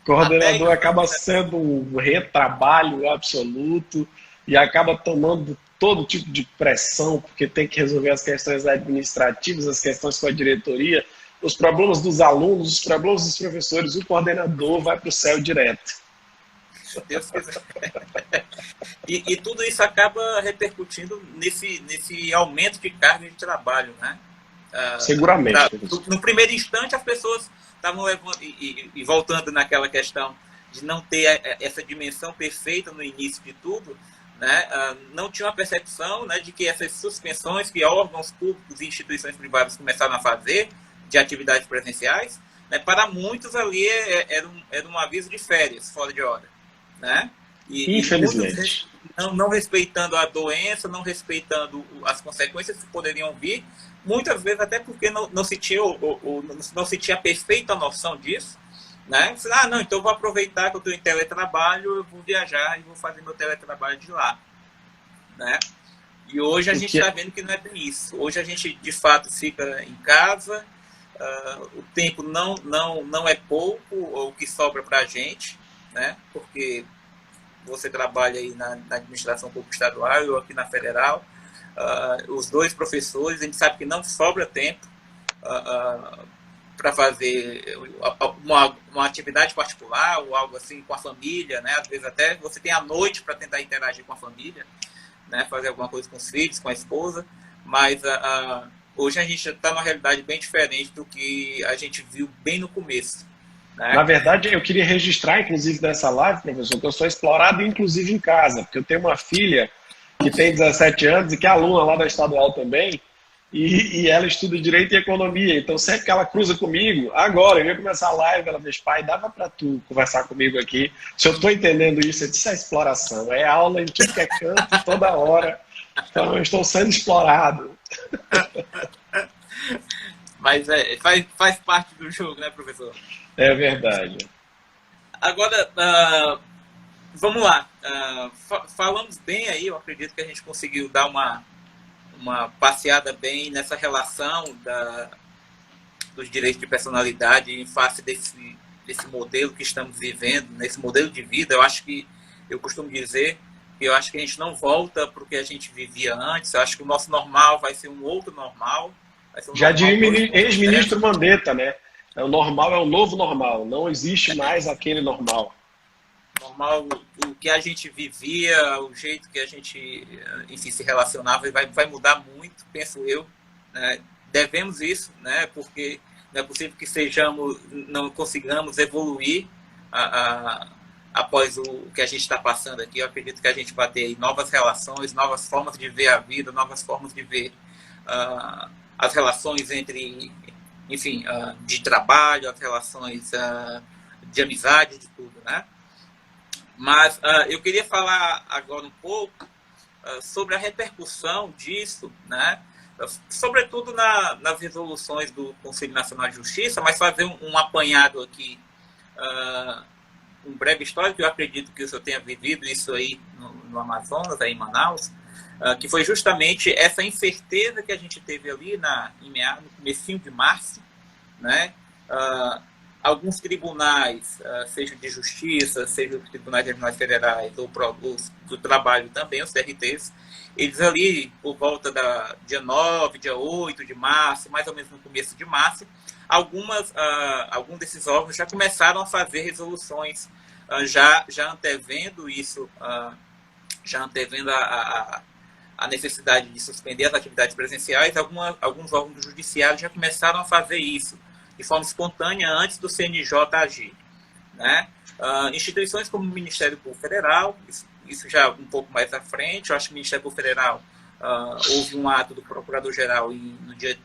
Coordenador acaba sendo um retrabalho absoluto e acaba tomando todo tipo de pressão, porque tem que resolver as questões administrativas, as questões com a diretoria, os problemas dos alunos, os problemas dos professores. O coordenador vai para o céu direto. Deus quiser. E tudo isso acaba repercutindo nesse aumento de carga de trabalho, né? Seguramente. No primeiro instante, as pessoas estavam levando, e voltando naquela questão de não ter essa dimensão perfeita no início de tudo, né? Não tinha uma percepção, né, de que essas suspensões que órgãos públicos e instituições privadas começaram a fazer de atividades presenciais, né, para muitos ali era um aviso de férias, fora de hora, né? Infelizmente. Não respeitando a doença, não respeitando as consequências que poderiam vir, muitas vezes até porque não se tinha a perfeita noção disso, né? Não, então eu vou aproveitar que eu estou em teletrabalho, eu vou viajar e vou fazer meu teletrabalho de lá, né? E hoje a gente está vendo que não é bem isso. Hoje a gente, de fato, fica em casa, o tempo não é pouco o que sobra para a gente, né? Porque você trabalha aí na administração pública estadual, eu aqui na federal, os dois professores, a gente sabe que não sobra tempo para fazer uma atividade particular ou algo assim com a família, né? Às vezes até você tem a noite para tentar interagir com a família, né? Fazer alguma coisa com os filhos, com a esposa, mas hoje a gente está numa realidade bem diferente do que a gente viu bem no começo. Né? Na verdade, eu queria registrar, inclusive, nessa live, professor, que eu sou explorado, inclusive, em casa, porque eu tenho uma filha que que tem 17 anos e que é aluna lá da estadual também, e ela estuda Direito e Economia. Então, sempre que ela cruza comigo, agora, eu ia começar a live, ela diz, pai, dava para tu conversar comigo aqui? Se eu estou entendendo isso, eu disse, é exploração, é aula em tudo que é canto, toda hora. Então, eu estou sendo explorado. Mas faz parte do jogo, né, professor? É verdade. Agora, vamos lá. Falamos bem aí, eu acredito que a gente conseguiu dar uma passeada bem nessa relação dos direitos de personalidade em face desse modelo que estamos vivendo, nesse modelo de vida. Eu costumo dizer que eu acho que a gente não volta para o que a gente vivia antes. Eu acho que o nosso normal vai ser um outro normal. Já diria ex-ministro Mandetta, né? O normal é o novo normal, não existe mais aquele normal. Normal, o que a gente vivia, o jeito que a gente, enfim, se relacionava, vai mudar muito, penso eu. Né? Devemos isso, né? Porque não é possível que não consigamos evoluir após o que a gente está passando aqui. Eu acredito que a gente vai ter novas relações, novas formas de ver a vida, novas formas de ver as relações entre, enfim, de trabalho, as relações de amizade, de tudo, né? Mas eu queria falar agora um pouco sobre a repercussão disso, né? Sobretudo nas resoluções do Conselho Nacional de Justiça, mas fazer um apanhado aqui, um breve histórico. Eu acredito que o senhor tenha vivido isso aí no Amazonas, aí em Manaus, que foi justamente essa incerteza que a gente teve ali no comecinho de março, né? Alguns tribunais, seja de justiça, seja os tribunais regionais federais ou os do trabalho também, os TRTs, eles ali, por volta dia 9, dia 8 de março, mais ou menos no começo de março, alguns desses órgãos já começaram a fazer resoluções, já antevendo isso, já antevendo a necessidade de suspender as atividades presenciais. Alguns órgãos do judiciário já começaram a fazer isso de forma espontânea antes do CNJ agir, né? Instituições como o Ministério Público Federal, isso já um pouco mais à frente. Eu acho que o Ministério Público Federal houve um ato do Procurador-Geral no dia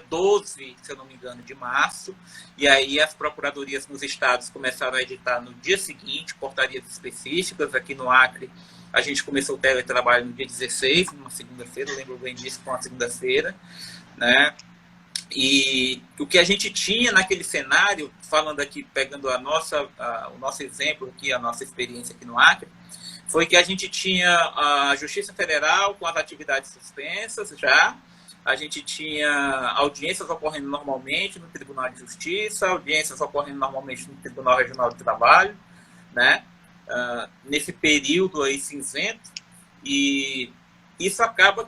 12, se eu não me engano, de março, e aí as procuradorias nos estados começaram a editar no dia seguinte portarias específicas. Aqui no Acre, a gente começou o teletrabalho no dia 16, numa segunda-feira, eu lembro bem disso, com a segunda-feira, né? E o que a gente tinha naquele cenário, falando aqui, pegando o nosso exemplo aqui, a nossa experiência aqui no Acre, foi que a gente tinha a Justiça Federal com as atividades suspensas já, a gente tinha audiências ocorrendo normalmente no Tribunal de Justiça, audiências ocorrendo normalmente no Tribunal Regional do Trabalho, né? Nesse período aí cinzento, e isso acabou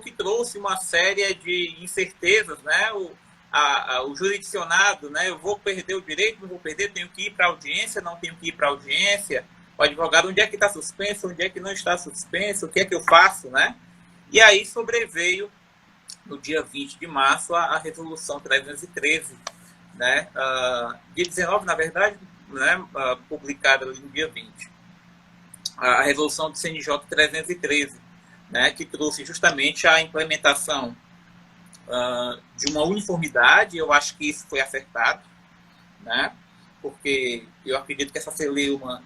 que trouxe uma série de incertezas, né? O jurisdicionado, né? Eu vou perder o direito, não vou perder, tenho que ir para a audiência, não tenho que ir para a audiência. O advogado, onde é que está suspenso, onde é que não está suspenso, o que é que eu faço, né? E aí sobreveio, no dia 20 de março, a resolução 313, né? Dia 19, na verdade, né? Publicada no dia 20. A resolução do CNJ 313. Né, que trouxe justamente a implementação de uma uniformidade. Eu acho que isso foi acertado, né, porque eu acredito que essa celeuma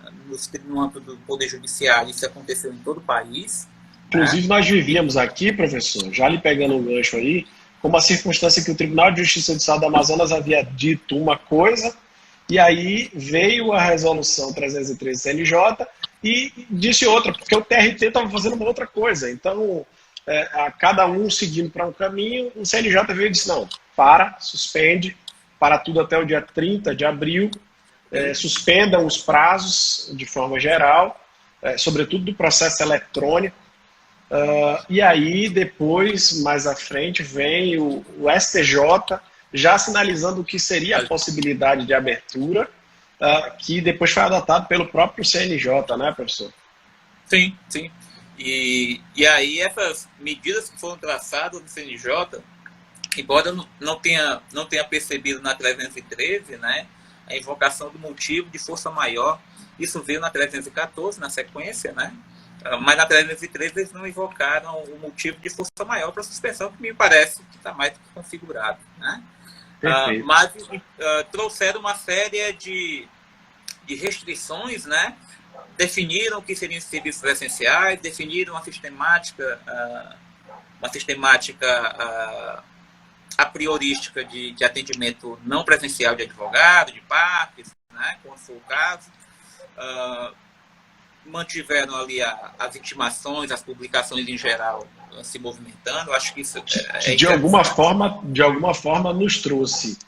no âmbito do Poder Judiciário, isso aconteceu em todo o país. Inclusive, né? Nós vivíamos aqui, professor, já lhe pegando um gancho aí, com uma circunstância que o Tribunal de Justiça do Estado do Amazonas havia dito uma coisa, e aí veio a resolução 313 CNJ e disse outra, porque o TRT estava fazendo uma outra coisa. Então, a cada um seguindo para um caminho, o CNJ veio e disse, não, suspende, para tudo até o dia 30 de abril, suspendam os prazos de forma geral, sobretudo do processo eletrônico. E aí, depois, mais à frente, vem o STJ, já sinalizando o que seria a possibilidade de abertura, que depois foi adotado pelo próprio CNJ, né, professor? Sim, sim. E aí essas medidas que foram traçadas no CNJ, embora eu não tenha percebido na 313, né, a invocação do motivo de força maior, isso veio na 314, na sequência, né? Mas na 313 eles não invocaram o motivo de força maior para a suspensão, que me parece que está mais do que configurado, né? Mas trouxeram uma série de restrições, né? Definiram o que seriam serviços essenciais, definiram uma sistemática a priorística de atendimento não presencial de advogado, de partes, né? Quando for o caso. Mantiveram ali as intimações, as publicações em geral se movimentando. Acho que isso de alguma forma nos trouxe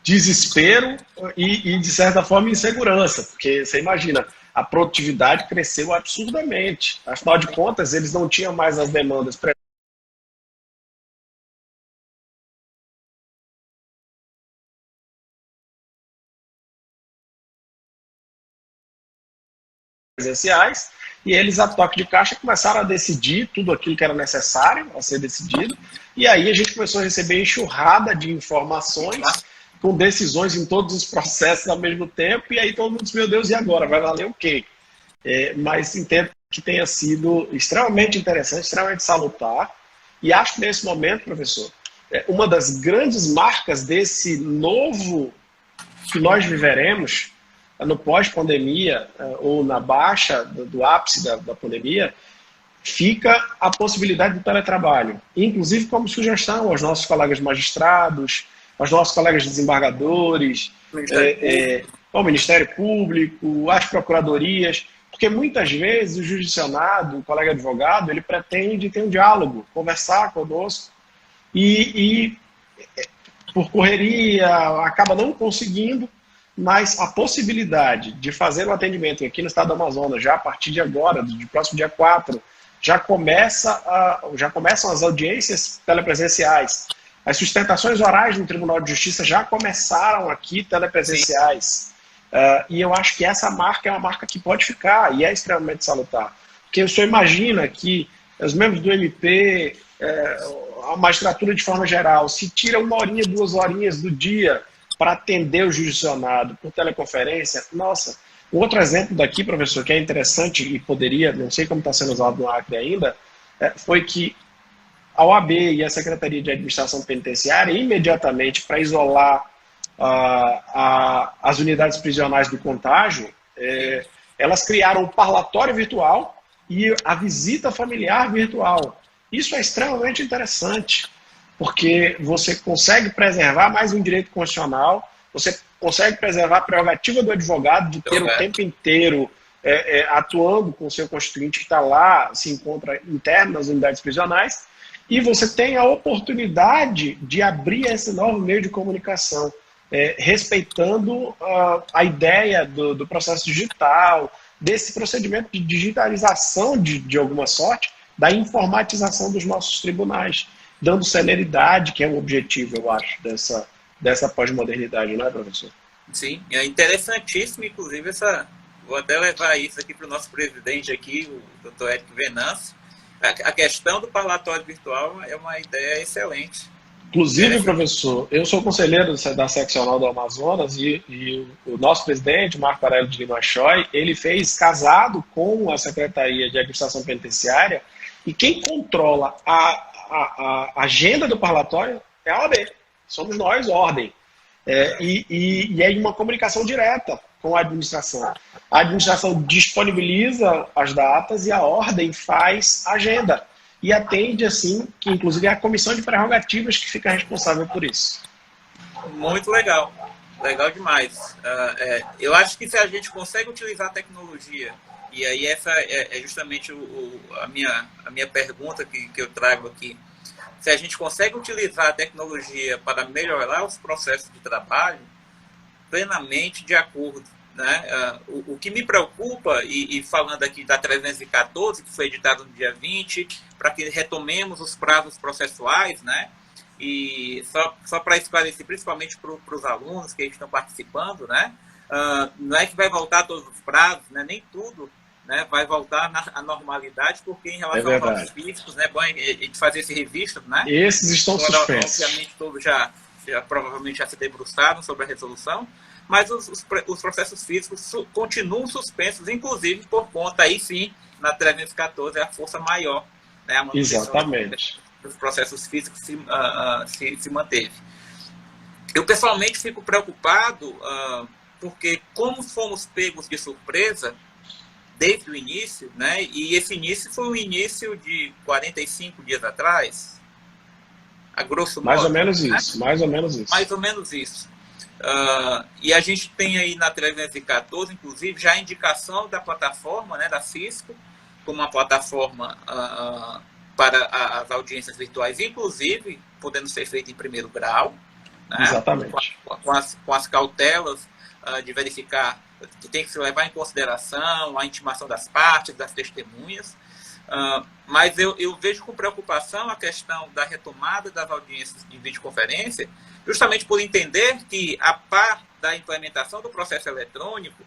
desespero e de certa forma insegurança, porque você imagina, a produtividade cresceu absurdamente. Afinal de contas, eles não tinham mais as demandas presenciais, e eles, a toque de caixa, começaram a decidir tudo aquilo que era necessário a ser decidido, e aí a gente começou a receber enxurrada de informações, com decisões em todos os processos ao mesmo tempo, e aí todo mundo disse, meu Deus, e agora? Vai valer o quê? Mas entendo que tenha sido extremamente interessante, extremamente salutar, e acho que nesse momento, professor, uma das grandes marcas desse novo que nós viveremos, no pós-pandemia, ou na baixa do ápice da pandemia, fica a possibilidade do teletrabalho. Inclusive como sugestão aos nossos colegas magistrados, aos nossos colegas desembargadores, ao Ministério Público, às procuradorias, porque muitas vezes o jurisdicionado, o colega advogado, ele pretende ter um diálogo, conversar conosco, e por correria acaba não conseguindo, mas a possibilidade de fazer o atendimento aqui no estado do Amazonas, já a partir de agora, do próximo dia 4, já começam as audiências telepresenciais. As sustentações orais no Tribunal de Justiça já começaram aqui telepresenciais. E eu acho que essa marca é uma marca que pode ficar e é extremamente salutar. Porque o senhor imagina que os membros do MP, a magistratura de forma geral, se tira 1 horinha, 2 horinhas do dia para atender o jurisdicionado por teleconferência, nossa. Um outro exemplo daqui, professor, que é interessante e poderia, não sei como está sendo usado no Acre ainda, foi que a OAB e a Secretaria de Administração Penitenciária, imediatamente para isolar as unidades prisionais do contágio, elas criaram um parlatório virtual e a visita familiar virtual. Isso é extremamente interessante, porque você consegue preservar mais um direito constitucional, você consegue preservar a prerrogativa do advogado de ter o tempo inteiro atuando com o seu constituinte que está lá, se encontra interno nas unidades prisionais, e você tem a oportunidade de abrir esse novo meio de comunicação, respeitando a ideia do processo digital, desse procedimento de digitalização de alguma sorte, da informatização dos nossos tribunais, dando celeridade, que é o objetivo, eu acho, dessa pós-modernidade, não é, professor? Sim, é interessantíssimo, inclusive, vou até levar isso aqui para o nosso presidente aqui, o doutor Érico Venâncio. A questão do parlatório virtual é uma ideia excelente. Inclusive, professor, eu sou conselheiro da seccional do Amazonas e o nosso presidente, Marco Aurélio de Lima Choy, ele fez casado com a Secretaria de Administração Penitenciária, e quem controla a agenda do parlatório é a OAB. Somos nós, ordem. E é uma comunicação direta com a administração. A administração disponibiliza as datas e a ordem faz a agenda. E atende, assim, que inclusive é a comissão de prerrogativas que fica responsável por isso. Muito legal. Legal demais. Eu acho que se a gente consegue utilizar a tecnologia, e aí essa é justamente a minha pergunta que eu trago aqui, se a gente consegue utilizar a tecnologia para melhorar os processos de trabalho, plenamente de acordo, né? O que me preocupa, e falando aqui da 314, que foi editada no dia 20, para que retomemos os prazos processuais, né? E só para esclarecer, principalmente para os alunos que estão participando, né? Não é que vai voltar todos os prazos, né? Nem tudo, né, vai voltar à normalidade, porque em relação aos autos físicos, né, bom a gente fazer esse registro, né? Esses estão suspensos. Obviamente todos já provavelmente já se debruçaram sobre a resolução, mas os processos físicos continuam suspensos, inclusive por conta, aí sim, na 314 é a força maior, né, a manutenção Exatamente. dos processos físicos se manteve. Eu pessoalmente fico preocupado porque como fomos pegos de surpresa desde o início, né, e esse início foi um início de 45 dias atrás, a grosso modo. Mais ou menos né? isso, mais ou menos isso. Mais ou menos isso. E a gente tem aí na 314, inclusive, já a indicação da plataforma, né, da Cisco, como uma plataforma para as audiências virtuais, inclusive podendo ser feita em primeiro grau, né, Exatamente. com as cautelas de verificar que tem que se levar em consideração a intimação das partes, das testemunhas. Mas eu vejo com preocupação a questão da retomada das audiências de videoconferência, justamente por entender que, a par da implementação do processo eletrônico,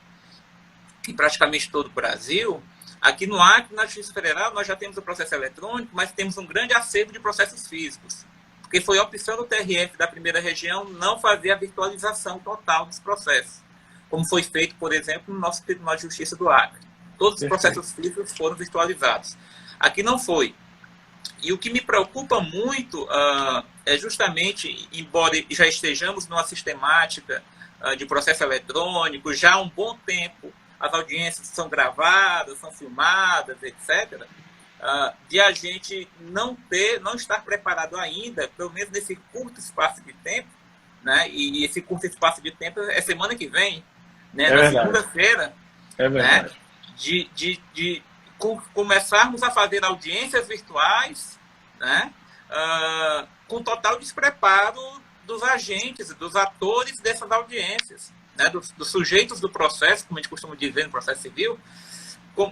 em praticamente todo o Brasil, aqui no Acre, na Justiça Federal, nós já temos o processo eletrônico, mas temos um grande acervo de processos físicos, porque foi a opção do TRF da primeira região não fazer a virtualização total dos processos, como foi feito, por exemplo, no nosso Tribunal de Justiça do Acre. Todos os processos físicos foram virtualizados. Aqui não foi. E o que me preocupa muito é justamente, embora já estejamos numa sistemática de processo eletrônico, já há um bom tempo as audiências são gravadas, são filmadas, etc., de a gente não estar preparado ainda, pelo menos nesse curto espaço de tempo, né? E esse curto espaço de tempo é semana que vem, né? Na segunda-feira, né? De começarmos a fazer audiências virtuais, né, com total despreparo dos agentes, dos atores dessas audiências, né, dos sujeitos do processo, como a gente costuma dizer no processo civil.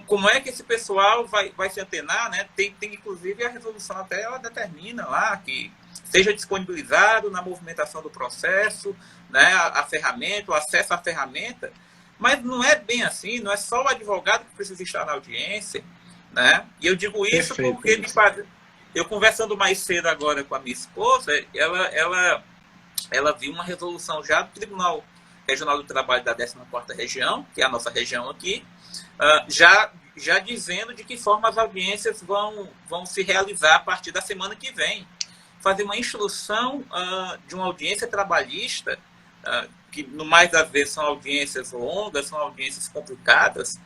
Como é que esse pessoal vai se antenar, né? Tem inclusive a resolução até ela determina lá que seja disponibilizado na movimentação do processo, né, a ferramenta, o acesso à ferramenta. Mas não é bem assim, não é só o advogado que precisa estar na audiência, né? E eu digo isso porque eu conversando mais cedo agora com a minha esposa, ela viu uma resolução já do Tribunal Regional do Trabalho da 14ª Região, que é a nossa região aqui, já dizendo de que forma as audiências vão se realizar a partir da semana que vem. Fazer uma instrução de uma audiência trabalhista, que no mais das vezes são audiências longas, são audiências complicadas,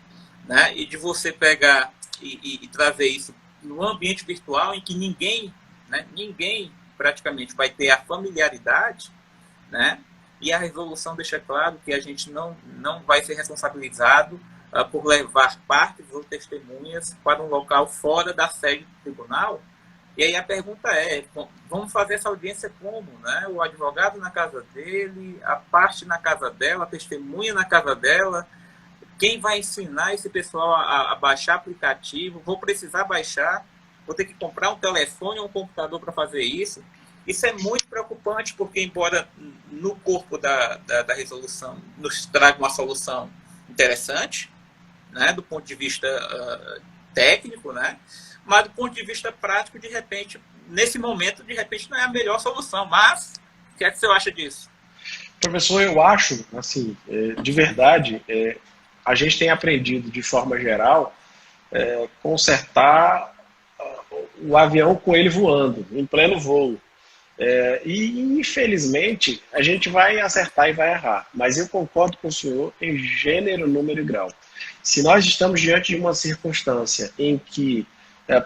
né? E de você pegar e trazer isso no ambiente virtual em que ninguém praticamente vai ter a familiaridade, né? E a resolução deixa claro que a gente não vai ser responsabilizado por levar partes ou testemunhas para um local fora da sede do tribunal. E aí a pergunta é, vamos fazer essa audiência como? Né? O advogado na casa dele, a parte na casa dela, a testemunha na casa dela. Quem vai ensinar esse pessoal a baixar aplicativo? Vou precisar baixar, vou ter que comprar um telefone ou um computador para fazer isso. Isso é muito preocupante, porque embora no corpo da resolução nos traga uma solução interessante, né, do ponto de vista técnico, né, mas do ponto de vista prático, de repente, nesse momento, de repente não é a melhor solução. Mas, o que é que você acha disso? Professor, eu acho, assim, de verdade, a gente tem aprendido, de forma geral, consertar o avião com ele voando, em pleno voo. E, infelizmente, a gente vai acertar e vai errar. Mas eu concordo com o senhor em gênero, número e grau. Se nós estamos diante de uma circunstância em que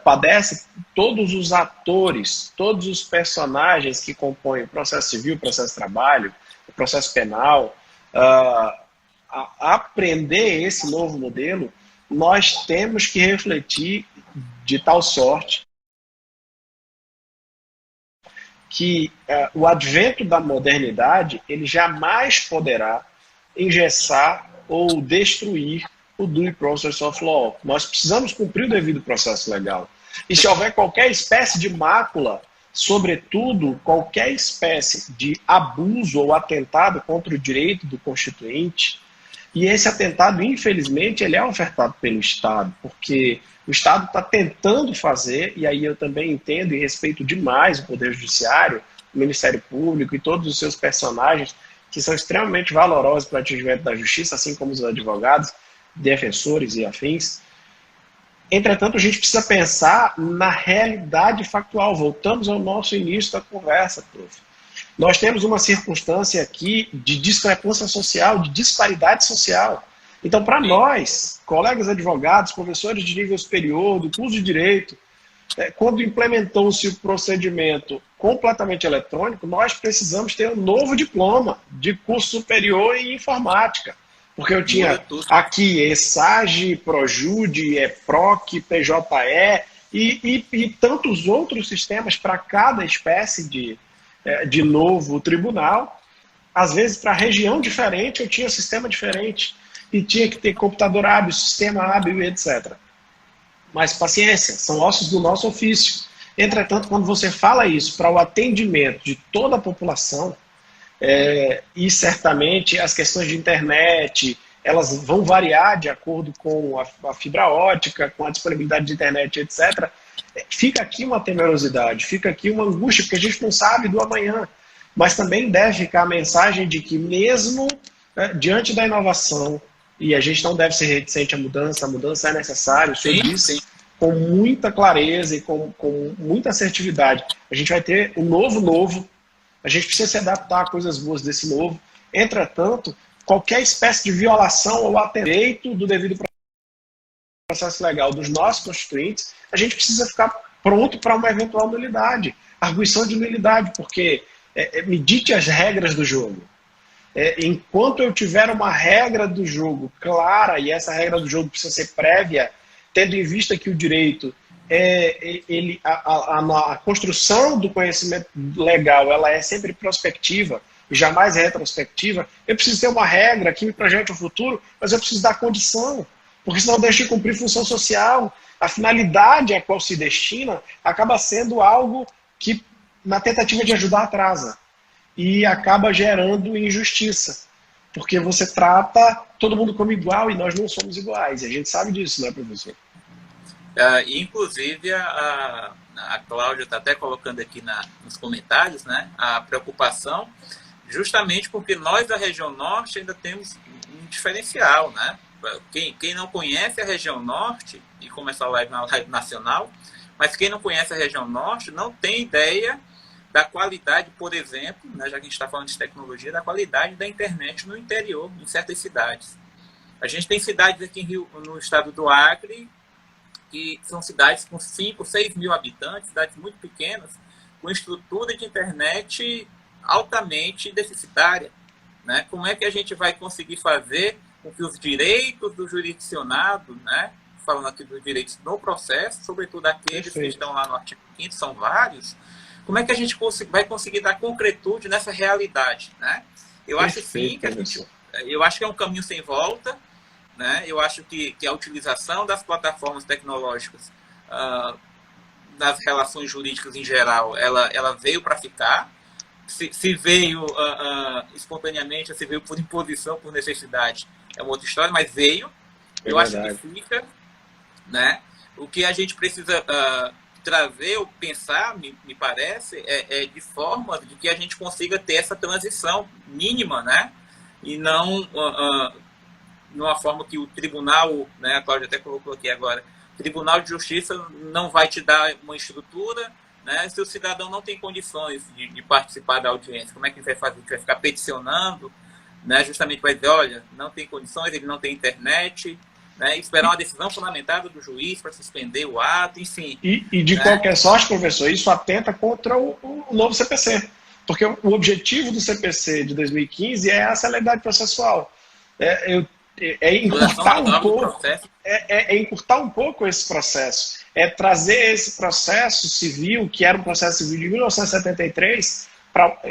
padece todos os atores, todos os personagens que compõem o processo civil, o processo de trabalho, o processo penal, a aprender esse novo modelo, nós temos que refletir de tal sorte que o advento da modernidade ele jamais poderá engessar ou destruir o due process of law. Nós precisamos cumprir o devido processo legal. E se houver qualquer espécie de mácula, sobretudo qualquer espécie de abuso ou atentado contra o direito do constituinte, e esse atentado, infelizmente, ele é ofertado pelo Estado, porque o Estado está tentando fazer, e aí eu também entendo e respeito demais o Poder Judiciário, Ministério Público e todos os seus personagens, que são extremamente valorosos para o atingimento da justiça, assim como os advogados, defensores e afins. Entretanto, a gente precisa pensar na realidade factual. Voltamos ao nosso início da conversa, prof. Nós temos uma circunstância aqui de discrepância social, de disparidade social. Então, para nós, colegas advogados, professores de nível superior, do curso de Direito, quando implementou-se o procedimento completamente eletrônico, nós precisamos ter um novo diploma de curso superior em informática. Porque eu tinha aqui ESAGE, PROJUDE, EPROC, PJE e tantos outros sistemas para cada espécie de novo tribunal. Às vezes, para região diferente, eu tinha sistema diferente. E tinha que ter computador hábil, sistema hábil, etc. Mas paciência, são ossos do nosso ofício. Entretanto, quando você fala isso para o atendimento de toda a população, e certamente as questões de internet, elas vão variar de acordo com a fibra ótica, com a disponibilidade de internet, etc. Fica aqui uma temerosidade, fica aqui uma angústia, porque a gente não sabe do amanhã. Mas também deve ficar a mensagem de que mesmo diante da inovação, e a gente não deve ser reticente à mudança, a mudança é necessária, o senhor disse com muita clareza e com muita assertividade. A gente vai ter um novo, a gente precisa se adaptar a coisas boas desse novo. Entretanto, qualquer espécie de violação ao direito do devido processo legal dos nossos constituintes, a gente precisa ficar pronto para uma eventual nulidade, arguição de nulidade, porque me dite as regras do jogo. Enquanto eu tiver uma regra do jogo clara, e essa regra do jogo precisa ser prévia, tendo em vista que o direito, a construção do conhecimento legal, ela é sempre prospectiva, e jamais retrospectiva, eu preciso ter uma regra que me projete o futuro, mas eu preciso dar condição, porque senão eu deixo de cumprir função social. A finalidade a qual se destina acaba sendo algo que, na tentativa de ajudar, atrasa. E acaba gerando injustiça. Porque você trata todo mundo como igual e nós não somos iguais. E a gente sabe disso, né, professor? Inclusive, a Cláudia está até colocando aqui nos comentários, né, a preocupação, justamente porque nós da região norte ainda temos um diferencial, né? Quem não conhece a região norte, e começa a live na live nacional, mas quem não conhece a região norte não tem ideia da qualidade, por exemplo, né, já que a gente está falando de tecnologia, da qualidade da internet no interior, em certas cidades. A gente tem cidades aqui no estado do Acre, que são cidades com 5, 6 mil habitantes, cidades muito pequenas, com estrutura de internet altamente deficitária. Né? Como é que a gente vai conseguir fazer com que os direitos do jurisdicionado, né, falando aqui dos direitos no processo, sobretudo aqueles que estão lá no artigo 5º, são vários, como é que a gente vai conseguir dar concretude nessa realidade? Né? Eu acho sim que eu acho que é um caminho sem volta, né? Eu acho que a utilização das plataformas tecnológicas nas relações jurídicas em geral, ela veio para ficar. Se veio espontaneamente, se veio por imposição, por necessidade, é uma outra história, mas veio. Eu acho que fica. Né? O que a gente precisa trazer ou pensar, me parece, é de forma de que a gente consiga ter essa transição mínima, né? E não numa forma que o tribunal, né, a Cláudia até colocou aqui agora, o Tribunal de Justiça não vai te dar uma estrutura, né, se o cidadão não tem condições de participar da audiência. Como é que a gente vai fazer? A gente vai ficar peticionando, né, justamente vai dizer, olha, não tem condições, ele não tem internet, né, esperar uma decisão fundamentada do juiz para suspender o ato, enfim. E de qualquer sorte, professor, isso atenta contra o novo CPC. Porque o objetivo do CPC de 2015 é a celeridade processual. Encurtar um pouco esse processo. É trazer esse processo civil, que era um processo civil de 1973,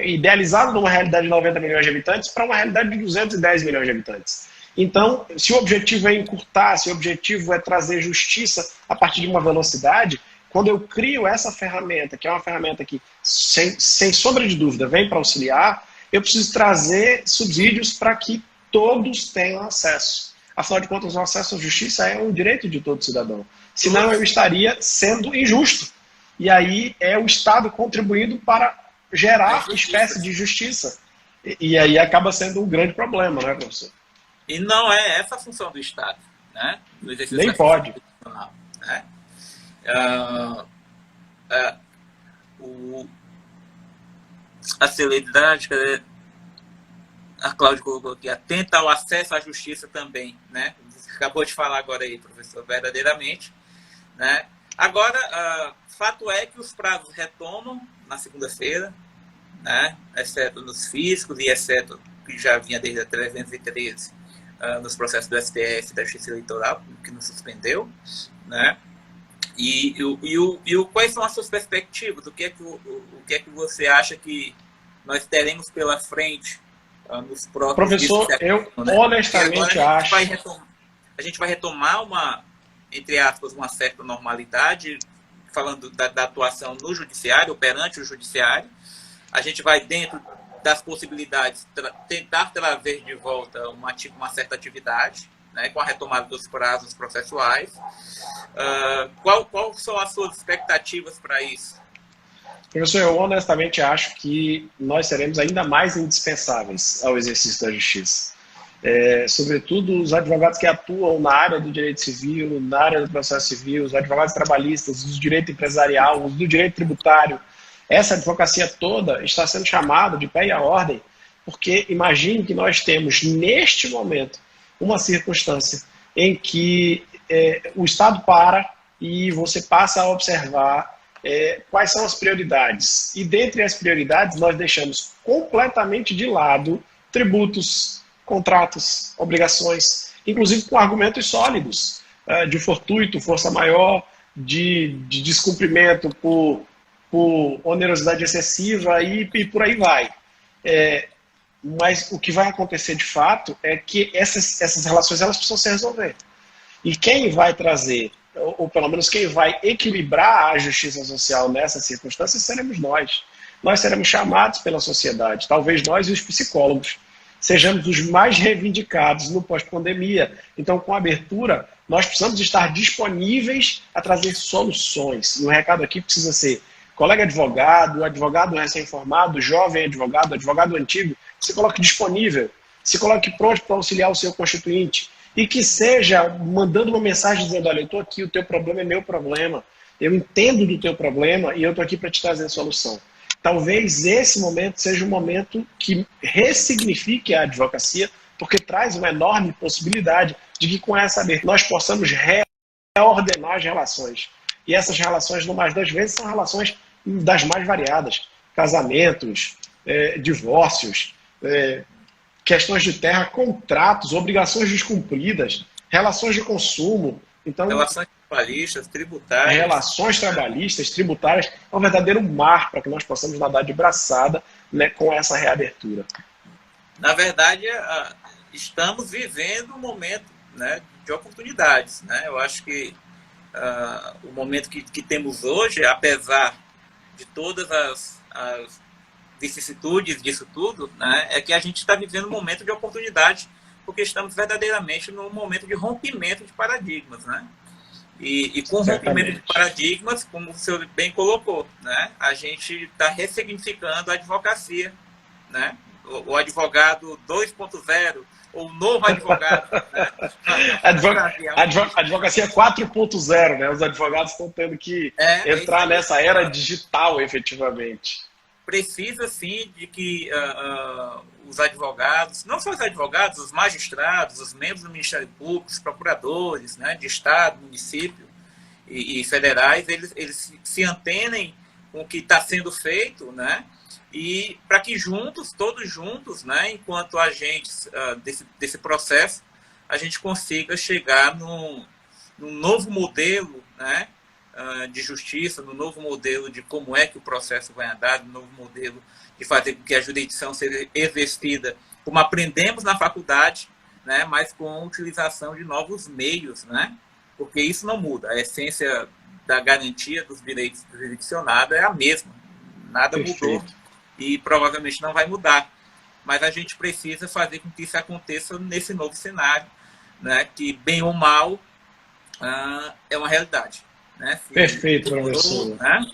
idealizado numa realidade de 90 milhões de habitantes, para uma realidade de 210 milhões de habitantes. Então, se o objetivo é encurtar, se o objetivo é trazer justiça a partir de uma velocidade, quando eu crio essa ferramenta, que é uma ferramenta que, sem sombra de dúvida, vem para auxiliar, eu preciso trazer subsídios para que todos tenham acesso. Afinal de contas, o acesso à justiça é um direito de todo cidadão. Senão eu estaria sendo injusto. E aí é o Estado contribuindo para gerar espécie de justiça. E aí acaba sendo um grande problema, né, professor? E não é essa a função do Estado, né? No exercício Nem da pode. constitucional, né? Ah, ah, a celeridade, a Cláudia colocou aqui, atenta ao acesso à justiça também, né? Você acabou de falar agora aí, professor, verdadeiramente, né? Agora, fato é que os prazos retomam na segunda-feira, né? Exceto nos físicos e exceto que já vinha desde a 313 nos processos do STF da Justiça Eleitoral, que não suspendeu, né? Quais são as suas perspectivas? O que é que você acha que nós teremos pela frente nos próximos Professor, dias? eu honestamente acho... A gente vai retomar entre aspas, uma certa normalidade, falando da atuação no judiciário, ou perante o judiciário. A gente vai, dentro das possibilidades, tentar trazer de volta uma certa atividade, né, com a retomada dos prazos processuais. Qual são as suas expectativas para isso? Professor, eu honestamente acho que nós seremos ainda mais indispensáveis ao exercício da justiça. Sobretudo os advogados que atuam na área do direito civil, na área do processo civil, os advogados trabalhistas, os do direito empresarial, os do direito tributário. Essa advocacia toda está sendo chamada de pé e à ordem, porque imagine que nós temos, neste momento, uma circunstância em que o Estado para e você passa a observar quais são as prioridades. E dentre as prioridades, nós deixamos completamente de lado tributos, contratos, obrigações, inclusive com argumentos sólidos, de fortuito, força maior, de descumprimento por onerosidade excessiva e por aí vai. Mas o que vai acontecer de fato é que essas relações elas precisam se resolver. E quem vai trazer, ou pelo menos quem vai equilibrar a justiça social nessas circunstâncias, seremos nós. Nós seremos chamados pela sociedade, talvez nós e os psicólogos sejamos os mais reivindicados no pós-pandemia. Então, com a abertura, nós precisamos estar disponíveis a trazer soluções. E o recado aqui precisa ser: colega advogado, advogado recém-formado, jovem advogado, advogado antigo, se coloque disponível, se coloque pronto para auxiliar o seu constituinte. E que seja mandando uma mensagem dizendo: olha, eu estou aqui, o teu problema é meu problema, eu entendo do teu problema e eu estou aqui para te trazer a solução. Talvez esse momento seja um momento que ressignifique a advocacia, porque traz uma enorme possibilidade de que com essa abertura nós possamos reordenar as relações. E essas relações, não mais das vezes, são relações das mais variadas. Casamentos, divórcios, questões de terra, contratos, obrigações descumpridas, relações de consumo. Então, relações trabalhistas, tributárias. Relações trabalhistas, tributárias, é um verdadeiro mar para que nós possamos nadar de braçada, né, com essa reabertura. Na verdade, estamos vivendo um momento, né, de oportunidades. Né? Eu acho que o momento que temos hoje, apesar de todas as vicissitudes disso tudo, né, é que a gente está vivendo um momento de oportunidade, porque estamos verdadeiramente num momento de rompimento de paradigmas, né? E com o rompimento de paradigmas, como o senhor bem colocou, né, a gente está ressignificando a advocacia, né? O advogado 2.0, ou o novo advogado. Né? Advocacia 4.0, né? Os advogados estão tendo que entrar nessa era digital, efetivamente. Precisa, sim, de que os advogados, não só os advogados, os magistrados, os membros do Ministério Público, os procuradores, né, de Estado, município e federais, eles se antenem com o que está sendo feito, né, e para que juntos, todos juntos, né, enquanto agentes desse processo, a gente consiga chegar num novo modelo, né, de justiça, no novo modelo de como é que o processo vai andar, no novo modelo de fazer com que a jurisdição seja exercida, como aprendemos na faculdade, né, mas com a utilização de novos meios, né, porque isso não muda. A essência da garantia dos direitos do jurisdicionado é a mesma, nada mudou e provavelmente não vai mudar. Mas a gente precisa fazer com que isso aconteça nesse novo cenário, né, que, bem ou mal, é uma realidade. Né? Perfeito, professor. Né?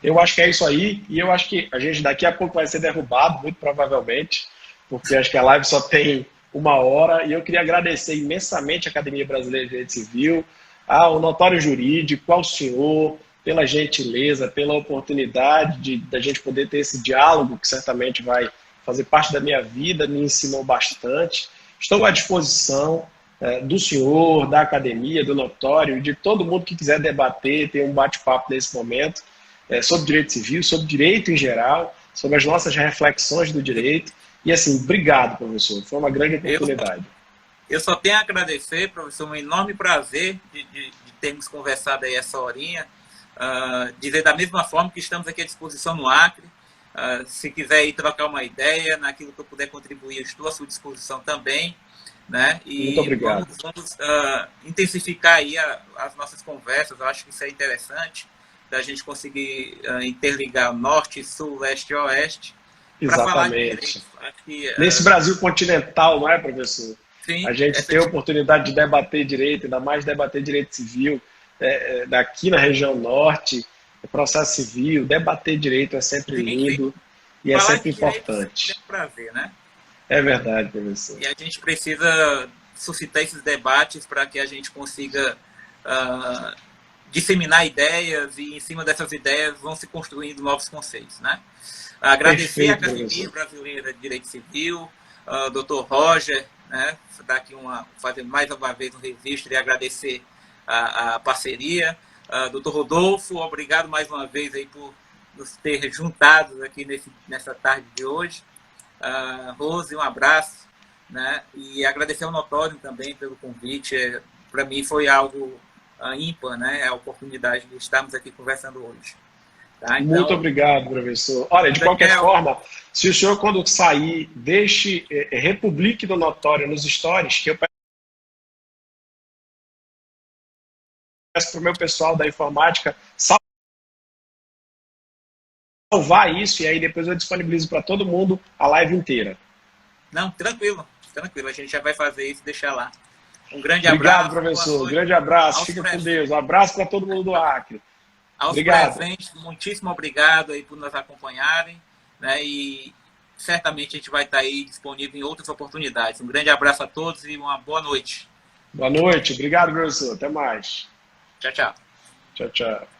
Eu acho que é isso aí, e eu acho que a gente daqui a pouco vai ser derrubado, muito provavelmente, porque acho que a live só tem 1 hora, e eu queria agradecer imensamente à Academia Brasileira de Direito Civil, ao Notório Jurídico, ao senhor, pela gentileza, pela oportunidade da gente poder ter esse diálogo, que certamente vai fazer parte da minha vida, me ensinou bastante. Estou à disposição do senhor, da academia, do Notório, e de todo mundo que quiser debater, ter um bate-papo nesse momento, sobre direito civil, sobre direito em geral, sobre as nossas reflexões do direito. E assim, obrigado, professor. Foi uma grande oportunidade. Eu só tenho a agradecer, professor, um enorme prazer de termos conversado aí essa horinha. Dizer da mesma forma que estamos aqui à disposição no Acre. Se quiser ir trocar uma ideia, naquilo que eu puder contribuir, eu estou à sua disposição também. Né? E muito obrigado. Vamos intensificar aí as nossas conversas. Eu acho que isso é interessante, da gente conseguir interligar norte, sul, leste e oeste. Exatamente. Nesse Brasil continental, não é, professor? Sim, a gente tem a oportunidade de debater direito, ainda mais debater direito civil, daqui na região norte, processo civil, debater direito é sempre lindo e é sempre importante. É um prazer, né? É verdade, professor. E a gente precisa suscitar esses debates para que a gente consiga disseminar ideias, e em cima dessas ideias vão se construindo novos conceitos, né? Agradecer à Academia Brasileira de Direito Civil, Dr. Roger, né? Dar aqui fazer mais uma vez um registro e agradecer a parceria. Dr. Rodolfo, obrigado mais uma vez aí por nos ter juntados aqui nessa tarde de hoje. Rose, um abraço, né? E agradecer ao Notório também pelo convite. Para mim foi algo ímpar, né? A oportunidade de estarmos aqui conversando hoje. Tá? Então, muito obrigado, professor. Olha, de qualquer forma, se o senhor, quando sair, deixe, republique no Notório, nos stories, que eu peço para o meu pessoal da informática salvar isso, e aí depois eu disponibilizo para todo mundo a live inteira. Não, tranquilo, tranquilo. A gente já vai fazer isso e deixar lá. Um grande abraço. Obrigado, professor. Um grande abraço. Fica com Deus. Um abraço para todo mundo do Acre. Aos presentes, muitíssimo obrigado aí por nos acompanharem, né? E certamente a gente vai estar aí disponível em outras oportunidades. Um grande abraço a todos e uma boa noite. Boa noite. Obrigado, professor. Até mais. Tchau, tchau. Tchau, tchau.